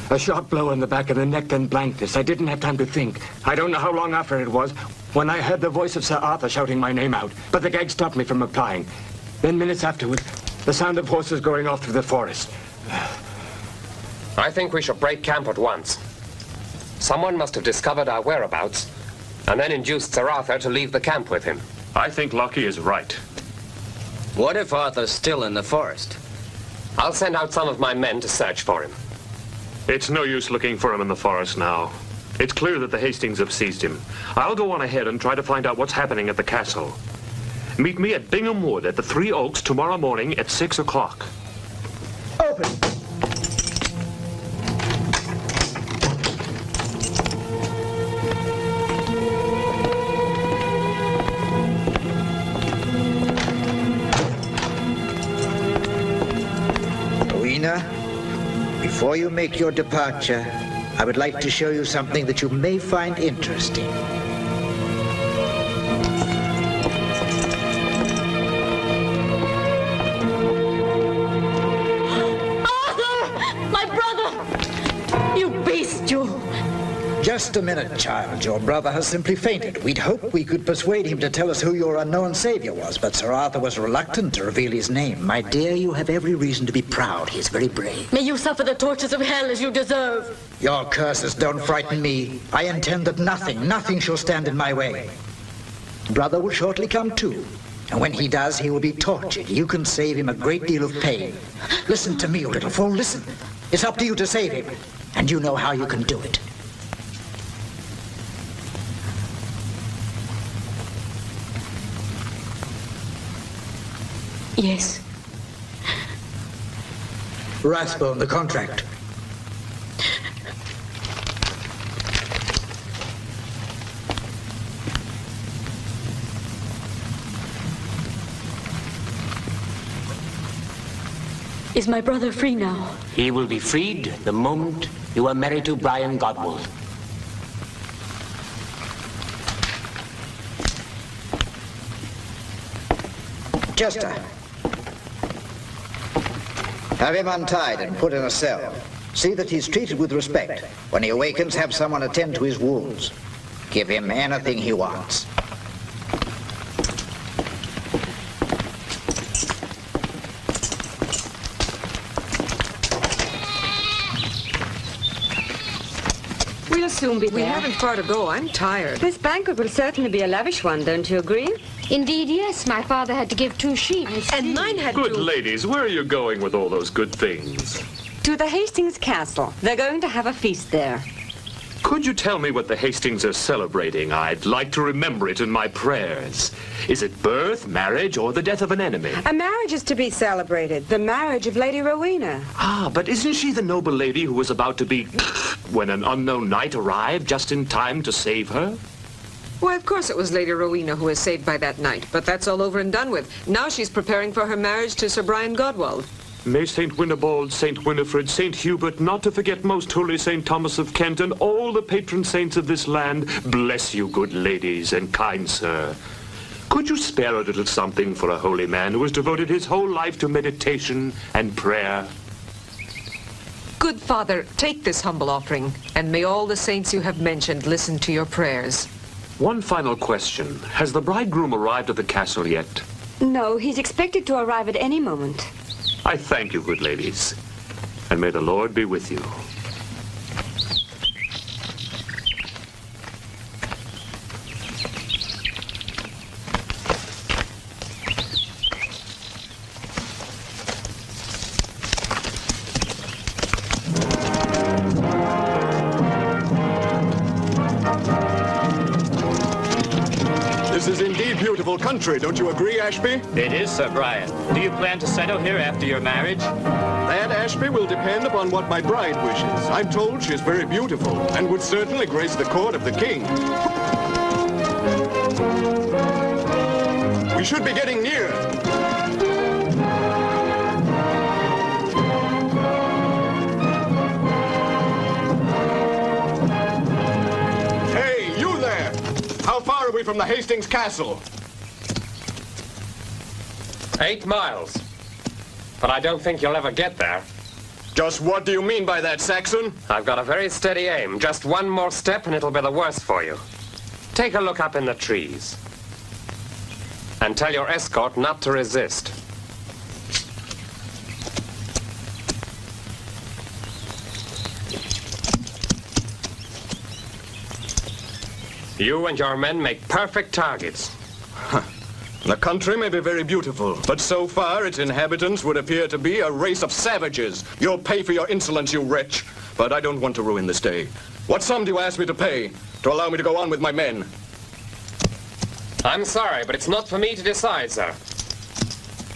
A sharp blow in the back of the neck and blankness. I didn't have time to think. I don't know how long after it was when I heard the voice of Sir Arthur shouting my name out, but the gag stopped me from applying. Then minutes afterward, the sound of horses going off through the forest. I think we should break camp at once. Someone must have discovered our whereabouts and then induced Sir Arthur to leave the camp with him. I think Lockie is right. What if Arthur's still in the forest? I'll send out some of my men to search for him. It's no use looking for him in the forest now. It's clear that the Hastings have seized him. I'll go on ahead and try to find out what's happening at the castle. Meet me at Bingham Wood at the Three Oaks tomorrow morning at 6 o'clock. Open! Rowena, before you make your departure, I would like to show you something that you may find interesting. Just a minute, child. Your brother has simply fainted. We'd hoped we could persuade him to tell us who your unknown savior was, but Sir Arthur was reluctant to reveal his name. My dear, you have every reason to be proud. He is very brave. May you suffer the tortures of hell as you deserve. Your curses don't frighten me. I intend that nothing shall stand in my way. Brother will shortly come too. And when he does, he will be tortured. You can save him a great deal of pain. Listen to me, you little fool, listen. It's up to you to save him. And you know how you can do it. Yes. Rathbone, the contract. Is my brother free now? He will be freed the moment you are married to Brian Godwald. Chester. Have him untied and put in a cell. See that he's treated with respect. When he awakens, have someone attend to his wounds. Give him anything he wants. We'll soon be there. We haven't far to go. I'm tired. This banquet will certainly be a lavish one, don't you agree? Indeed, yes. My father had to give 2 sheep. And mine had Good to... ladies, where are you going with all those good things? To the Hastings Castle. They're going to have a feast there. Could you tell me what the Hastings are celebrating? I'd like to remember it in my prayers. Is it birth, marriage, or the death of an enemy? A marriage is to be celebrated. The marriage of Lady Rowena. Ah, but isn't she the noble lady who was about to be when an unknown knight arrived just in time to save her? Why, of course it was Lady Rowena who was saved by that knight, but that's all over and done with. Now she's preparing for her marriage to Sir Brian Godwald. May St. Winibald, St. Winifred, St. Hubert, not to forget most holy St. Thomas of Kent, and all the patron saints of this land, bless you, good ladies and kind sir. Could you spare a little something for a holy man who has devoted his whole life to meditation and prayer? Good Father, take this humble offering, and may all the saints you have mentioned listen to your prayers. One final question. Has the bridegroom arrived at the castle yet? No, he's expected to arrive at any moment. I thank you, good ladies, and may the Lord be with you. This is indeed beautiful country, don't you agree, Ashby? It is, Sir Brian. Do you plan to settle here after your marriage? That, Ashby, will depend upon what my bride wishes. I'm told she's very beautiful and would certainly grace the court of the king. We should be getting near. Hey, you there! How far are we from the Hastings Castle? 8 miles. But I don't think you'll ever get there. Just what do you mean by that, Saxon? I've got a very steady aim. Just one more step and it'll be the worse for you. Take a look up in the trees. And tell your escort not to resist. You and your men make perfect targets. The country may be very beautiful, but so far its inhabitants would appear to be a race of savages. You'll pay for your insolence, you wretch. But I don't want to ruin this day. What sum do you ask me to pay to allow me to go on with my men? I'm sorry, but it's not for me to decide, sir.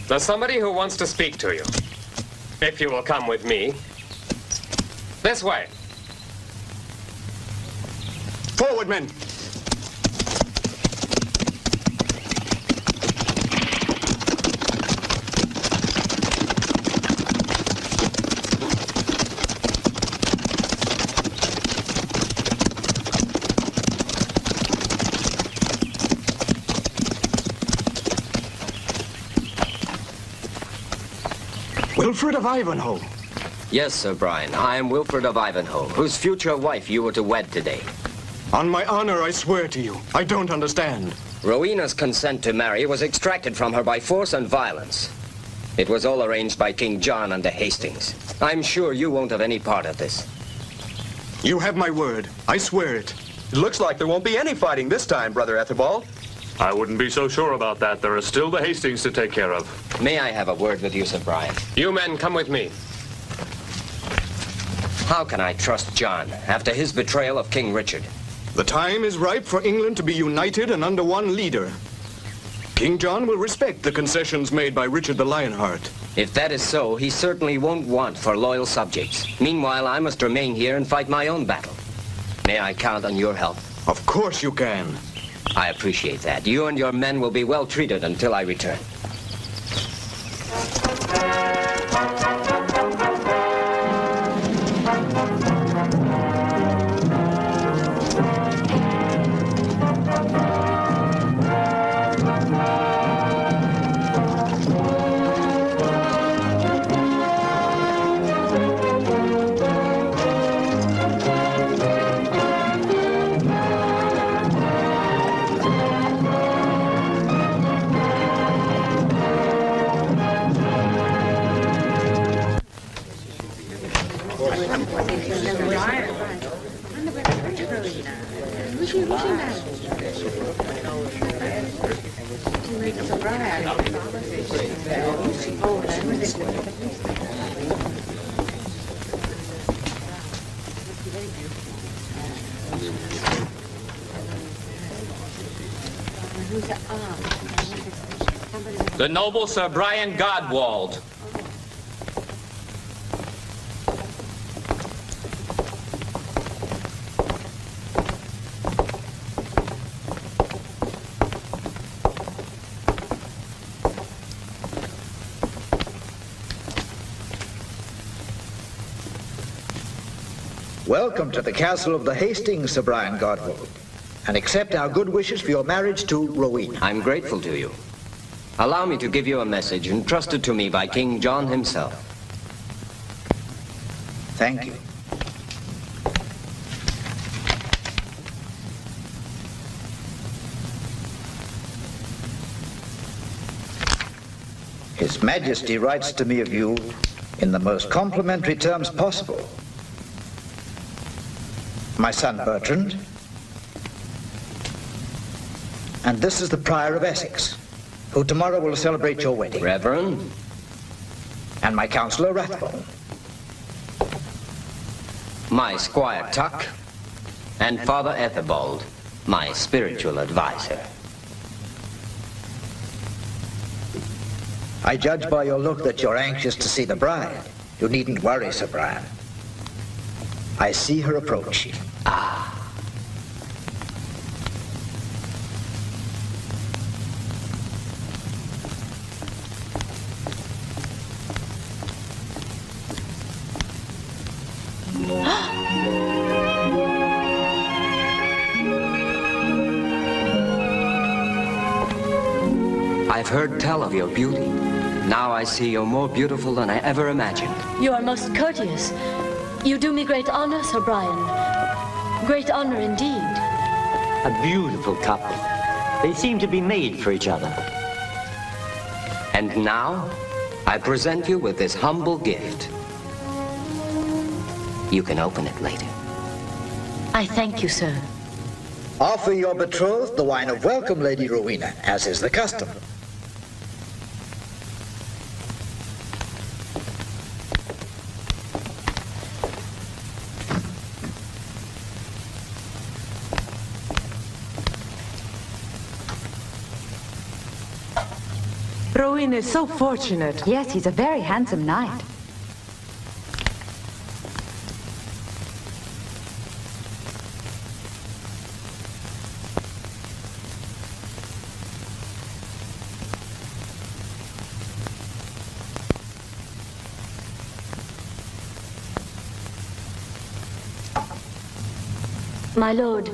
There's somebody who wants to speak to you. If you will come with me. This way. Forward, men! Wilfred of Ivanhoe. Yes, Sir Brian. I am Wilfred of Ivanhoe, whose future wife you were to wed today. On my honor, I swear to you, I don't understand. Rowena's consent to marry was extracted from her by force and violence. It was all arranged by King John under Hastings. I'm sure you won't have any part of this. You have my word. I swear it. It looks like there won't be any fighting this time, Brother Ethelbald. I wouldn't be so sure about that. There are still the Hastings to take care of. May I have a word with you, Sir Brian? You men, come with me. How can I trust John after his betrayal of King Richard? The time is ripe for England to be united and under one leader. King John will respect the concessions made by Richard the Lionheart. If that is so, he certainly won't want for loyal subjects. Meanwhile, I must remain here and fight my own battle. May I count on your help? Of course you can. I appreciate that. You and your men will be well treated until I return. The noble Sir Brian Godwald. Welcome to the castle of the Hastings, Sir Brian Godwald, and accept our good wishes for your marriage to Rowena. I'm grateful to you. Allow me to give you a message entrusted to me by King John himself. Thank you. His Majesty writes to me of you in the most complimentary terms possible. My son Bertrand, and this is the Prior of Essex, who tomorrow will celebrate your wedding. Reverend. And my counselor Rathbone. My Squire Tuck, and Father Ethelbald, my spiritual advisor. I judge by your look that you're anxious to see the bride. You needn't worry, Sir Brian. I see her approach. Ah. I've heard tell of your beauty. Now I see you're more beautiful than I ever imagined. You are most courteous. You do me great honor, Sir Brian. Great honor indeed. A beautiful couple. They seem to be made for each other. And now, I present you with this humble gift. You can open it later. I thank you, sir. Offer your betrothed the wine of welcome, Lady Rowena, as is the custom. Rowena is so fortunate. Yes, he's a very handsome knight. My lord,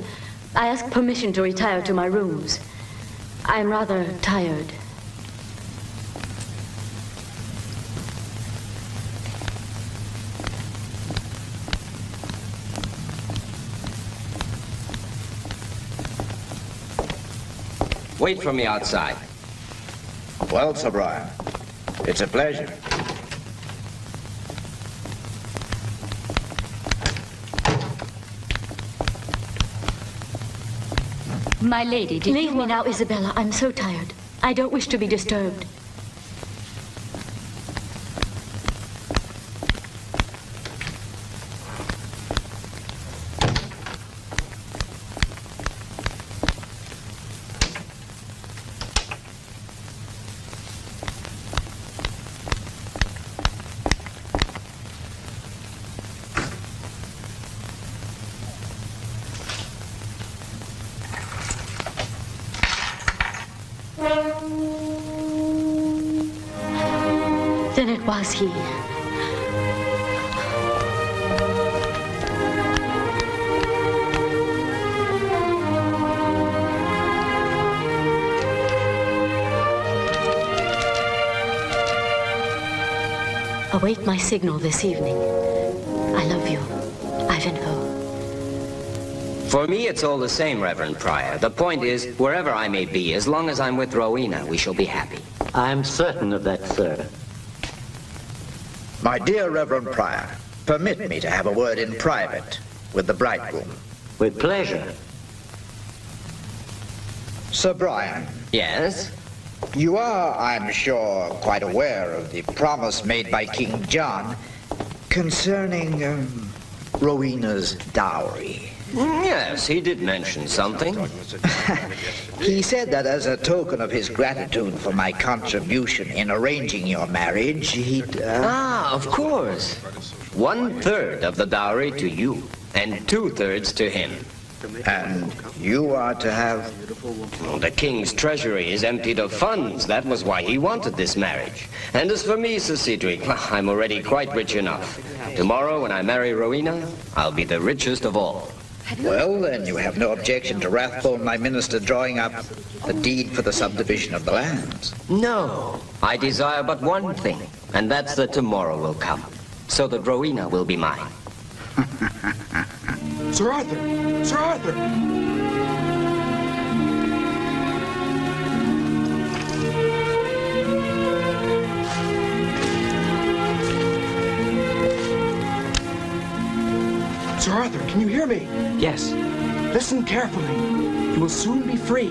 I ask permission to retire to my rooms. I am rather tired. Wait for me outside. Well, Sir Brian, it's a pleasure. My lady, did Leave me now, Isabella. I'm so tired. I don't wish to be disturbed. Then it was he. Await my signal this evening. I love you, Ivanhoe. For me, it's all the same, Reverend Prior. The point is, wherever I may be, as long as I'm with Rowena, we shall be happy. I'm certain of that, sir. My dear Reverend Prior, permit me to have a word in private with the bridegroom. With pleasure. Sir Brian. Yes? You are, I'm sure, quite aware of the promise made by King John concerning Rowena's dowry. Yes, he did mention something. He said that as a token of his gratitude for my contribution in arranging your marriage, he'd... Of course. 1/3 of the dowry to you, and 2/3 to him. And you are to have... Well, the king's treasury is emptied of funds. That was why he wanted this marriage. And as for me, Sir Cedric, I'm already quite rich enough. Tomorrow, when I marry Rowena, I'll be the richest of all. Well, then, you have no objection to Rathbone, my minister, drawing up the deed for the subdivision of the lands. No, I desire but one thing, and that's that tomorrow will come, so that Rowena will be mine. Sir Arthur! Sir Arthur! Sir Arthur, can you hear me? Yes. Listen carefully. You will soon be free.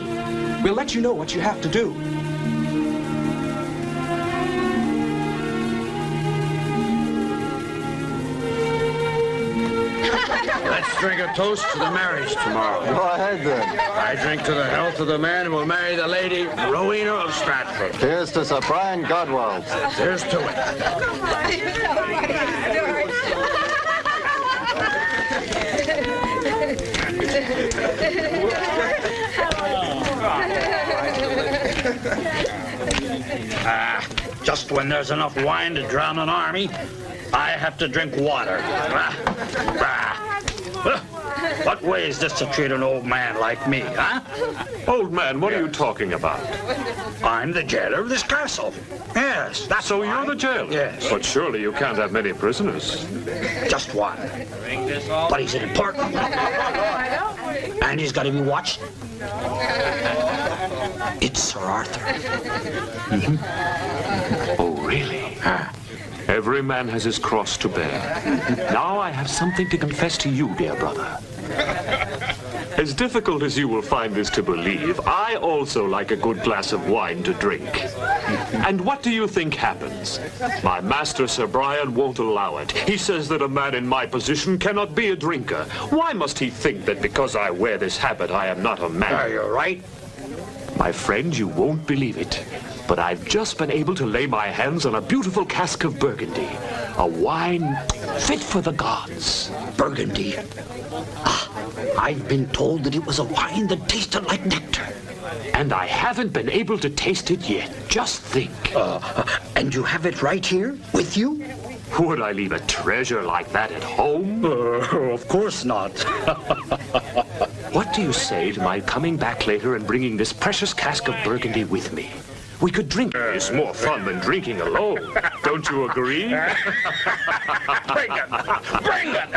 We'll let you know what you have to do. Let's drink a toast to the marriage tomorrow. Go ahead, then. I drink to the health of the man who will marry the lady Rowena of Stratford. Here's to Sir Brian Godwell. Here's to it. Just when there's enough wine to drown an army, I have to drink water. What way is this to treat an old man like me, huh? Old man, what are you talking about? I'm the jailer of this castle. Yes, that's so you're the jailer? Yes. But surely you can't have many prisoners. Just one. But he's important. And he's got to be watched. It's Sir Arthur. Oh, really? Every man has his cross to bear. Now I have something to confess to you, dear brother. As difficult as you will find this to believe, I also like a good glass of wine to drink. And what do you think happens? My master, Sir Brian, won't allow it. He says that a man in my position cannot be a drinker. Why must he think that because I wear this habit, I am not a man? You're right. My friend, you won't believe it, but I've just been able to lay my hands on a beautiful cask of Burgundy. A wine fit for the gods. Burgundy? I've been told that it was a wine that tasted like nectar. And I haven't been able to taste it yet. Just think. And you have it right here with you? Would I leave a treasure like that at home? Of course not. What do you say to my coming back later and bringing this precious cask of Burgundy with me? We could drink. It's more fun than drinking alone. Don't you agree? Bring it! Bring it!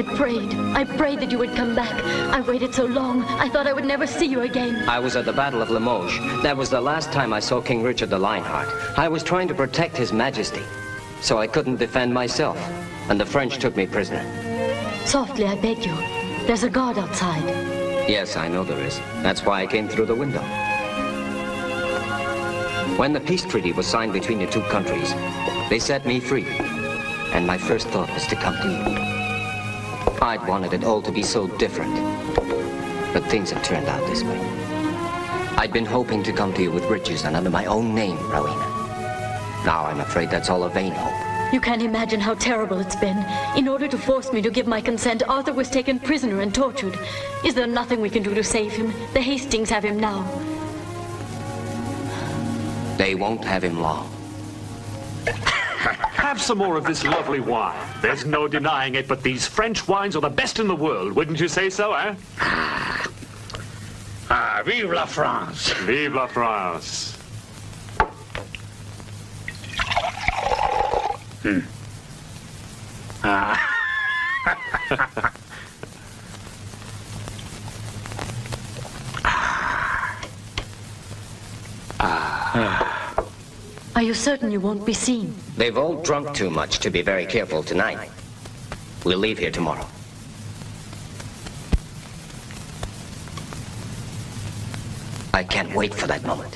I prayed that you would come back. I waited so long, I thought I would never see you again. I was at the Battle of Limoges. That was the last time I saw King Richard the Lionheart. I was trying to protect His Majesty, so I couldn't defend myself, and the French took me prisoner. Softly, I beg you. There's a guard outside. Yes, I know there is. That's why I came through the window. When the peace treaty was signed between the two countries, they set me free, and my first thought was to come to you. I'd wanted it all to be so different, but things have turned out this way. I'd been hoping to come to you with riches and under my own name, Rowena. Now I'm afraid that's all a vain hope. You can't imagine how terrible it's been. In order to force me to give my consent, Arthur was taken prisoner and tortured. Is there nothing we can do to save him? The Hastings have him now. They won't have him long. Have some more of this lovely wine. There's no denying it, but these French wines are the best in the world. Wouldn't you say so, eh? Vive la France. Vive la France. Are you certain you won't be seen? They've all drunk too much to be very careful tonight. We'll leave here tomorrow. I can't wait for that moment.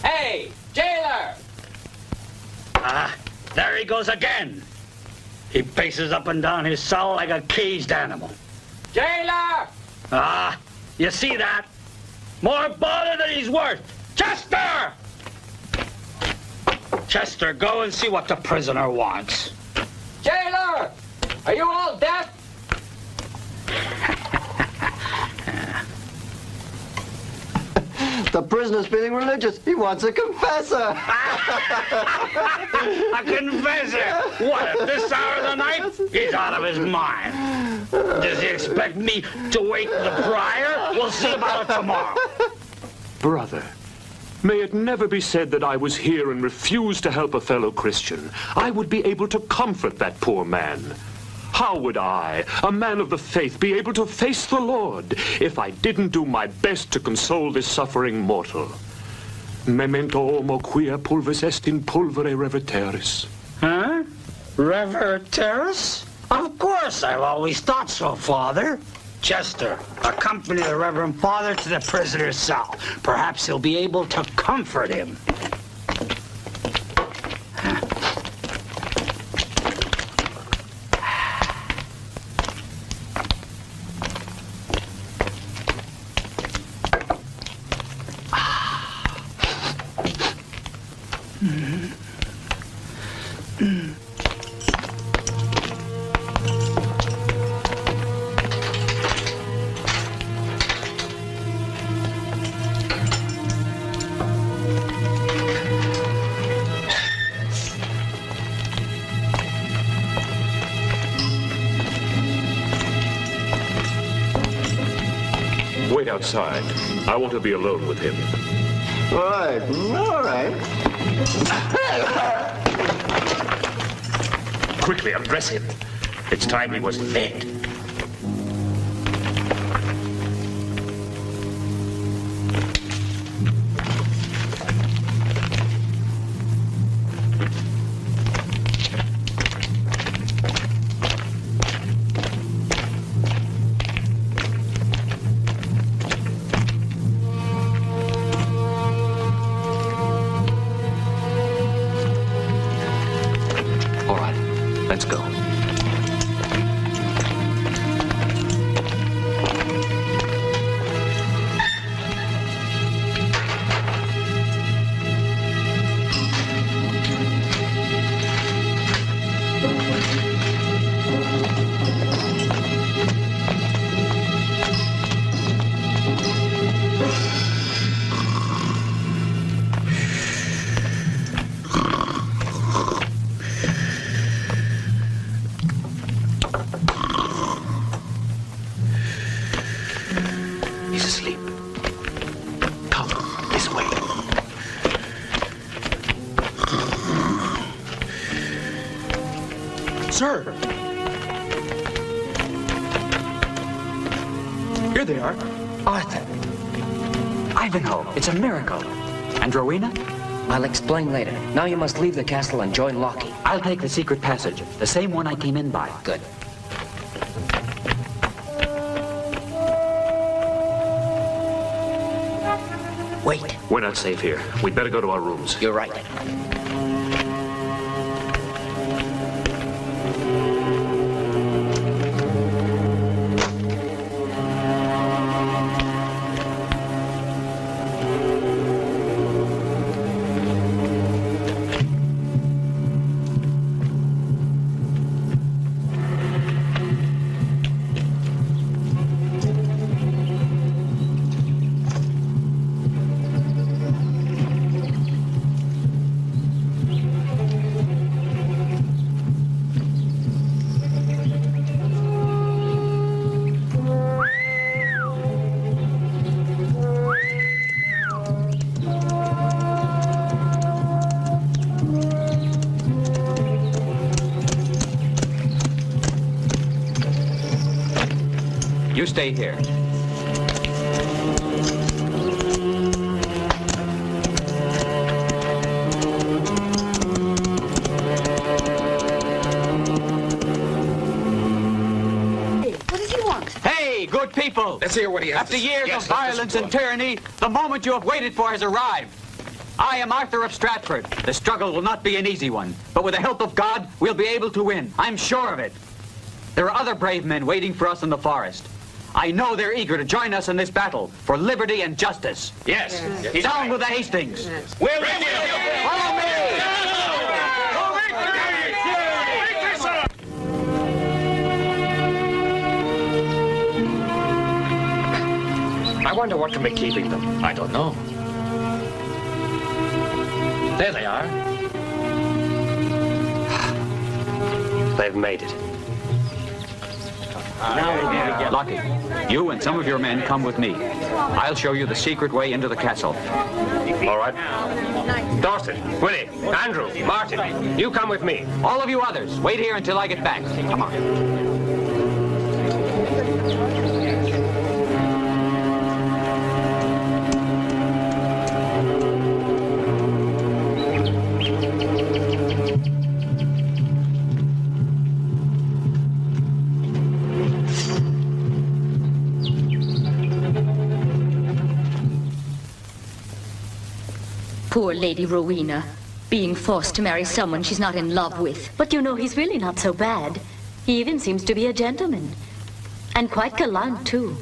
Hey, jailer! There he goes again. He paces up and down his cell like a caged animal. Jailer! You see that? More bother than he's worth. Chester! Chester, go and see what the prisoner wants. Jailer! Are you all deaf? The prisoner's feeling religious. He wants a confessor. A confessor? What, at this hour of the night? He's out of his mind. Does he expect me to wake the prior? We'll see about it tomorrow. Brother, may it never be said that I was here and refused to help a fellow Christian. I would be able to comfort that poor man. How would I, a man of the faith, be able to face the Lord if I didn't do my best to console this suffering mortal? Memento homo quia pulvis est in pulvere reverteris. Huh? Reverteris? Of course, I've always thought so, Father. Chester, accompany the Reverend Father to the prisoner's cell. Perhaps he'll be able to comfort him. Wait outside. I want to be alone with him. All right. Quickly, undress him. It's time he was fed. Let's go. Sir! Here they are. Arthur. Ivanhoe, it's a miracle. And Rowena? I'll explain later. Now you must leave the castle and join Loki. I'll take the secret passage, the same one I came in by. Good. Wait. We're not safe here. We'd better go to our rooms. You're right. You stay here. What does he want? Hey, good people! Let's hear what he has After to say. years Yes, of violence and tyranny, the moment you have waited for has arrived. I am Arthur of Stratford. The struggle will not be an easy one, but with the help of God, we'll be able to win. I'm sure of it. There are other brave men waiting for us in the forest. I know they're eager to join us in this battle for liberty and justice. Yes. He's Down with the Hastings. We'll with you. Follow me! I wonder what can be keeping them. I don't know. There they are. They've made it. Lucky, you and some of your men come with me. I'll show you the secret way into the castle. All right. Dawson, Willie, Andrew, Martin, you come with me. All of you others, wait here until I get back. Come on. Poor Lady Rowena, being forced to marry someone she's not in love with. But you know, he's really not so bad. He even seems to be a gentleman. And quite gallant, too.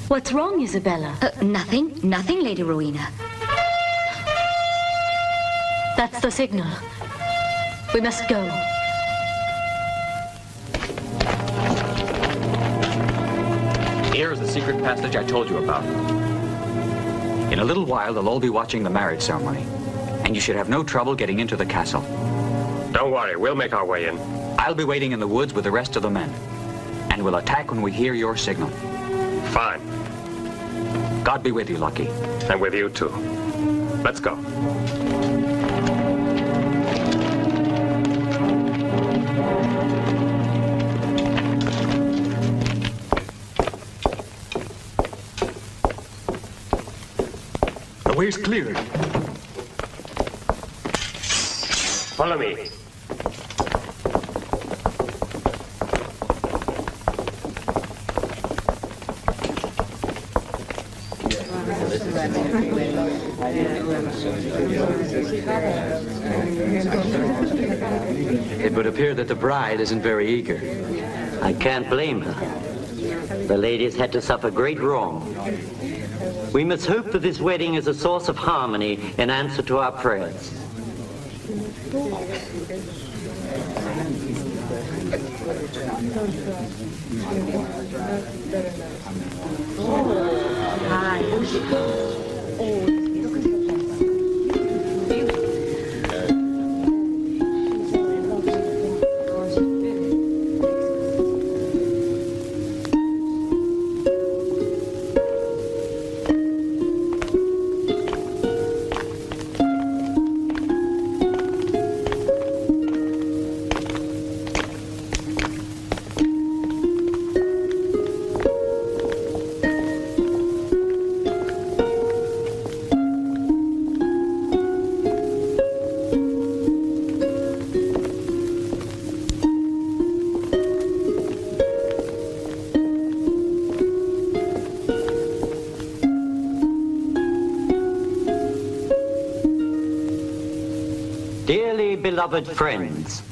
What's wrong, Isabella? Nothing. Nothing, Lady Rowena. That's the signal. We must go. Here is the secret passage I told you about. In a little while, they'll all be watching the marriage ceremony. And you should have no trouble getting into the castle. Don't worry, we'll make our way in. I'll be waiting in the woods with the rest of the men. And we'll attack when we hear your signal. Fine. God be with you, Lucky. And with you, too. Let's go. The way's cleared. Follow me. It would appear that the bride isn't very eager. I can't blame her. The lady has had to suffer great wrong. We must hope that this wedding is a source of harmony in answer to our prayers. beloved friends,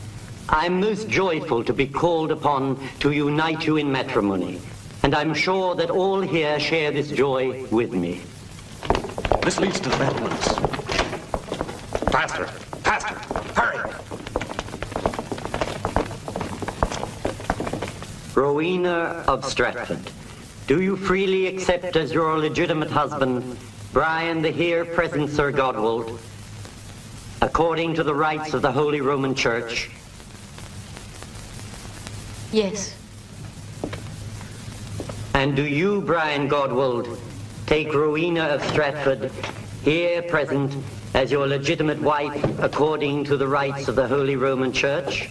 I'm most joyful to be called upon to unite you in matrimony, and I'm sure that all here share this joy with me. This leads to the battlements. Faster! Faster! Hurry! Rowena of Stratford, do you freely accept as your legitimate husband Brian the here present Sir Godwald, according to the rites of the Holy Roman Church? Yes. And do you, Brian Godwald, take Rowena of Stratford, here present, as your legitimate wife, according to the rites of the Holy Roman Church?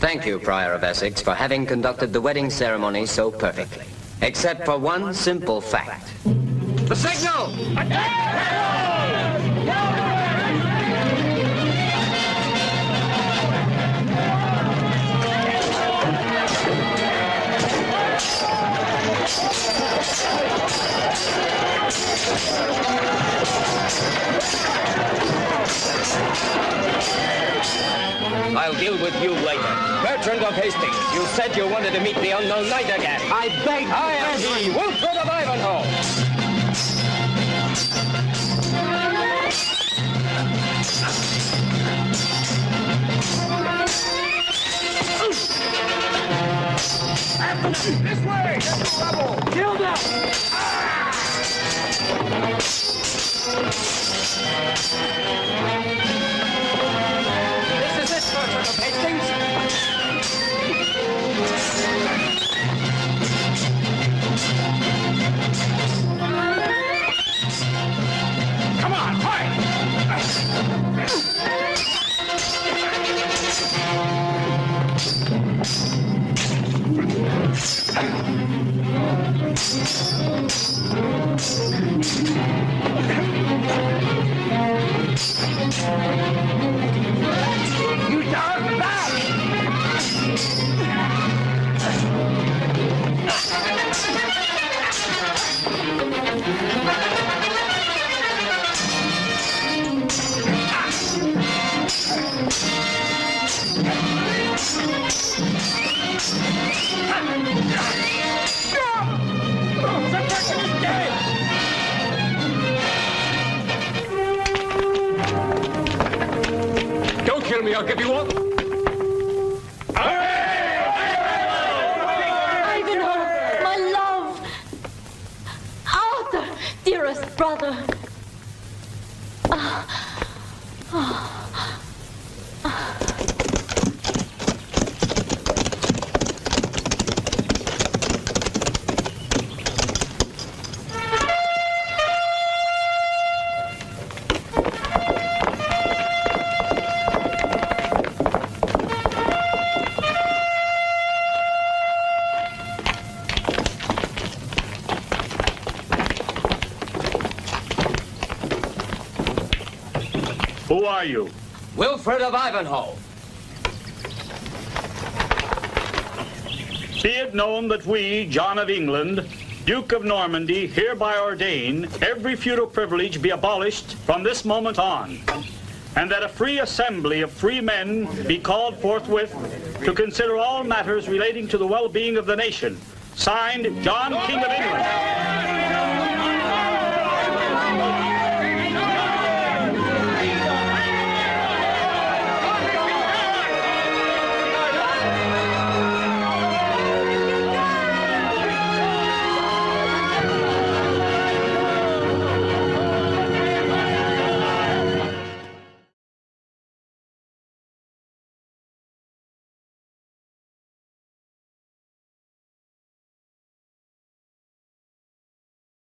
Thank you, Prior of Essex, for having conducted the wedding ceremony so perfectly. Except for one simple fact. The signal! I'll deal with you later. Bertrand of Hastings, you said you wanted to meet the unknown knight again. I beg I am he, Wilfred of Ivanhoe. This way! That's the rebel! Gilda! This is it, Bertrand of Hastings. Come on, fight! You dog back! Don't kill me, I'll give you up. Ivanhoe, my love! Arthur, dearest brother! Who are you? Wilfred of Ivanhoe. Be it known that we, John of England, Duke of Normandy, hereby ordain every feudal privilege be abolished from this moment on, and that a free assembly of free men be called forthwith to consider all matters relating to the well-being of the nation. Signed, John, King of England.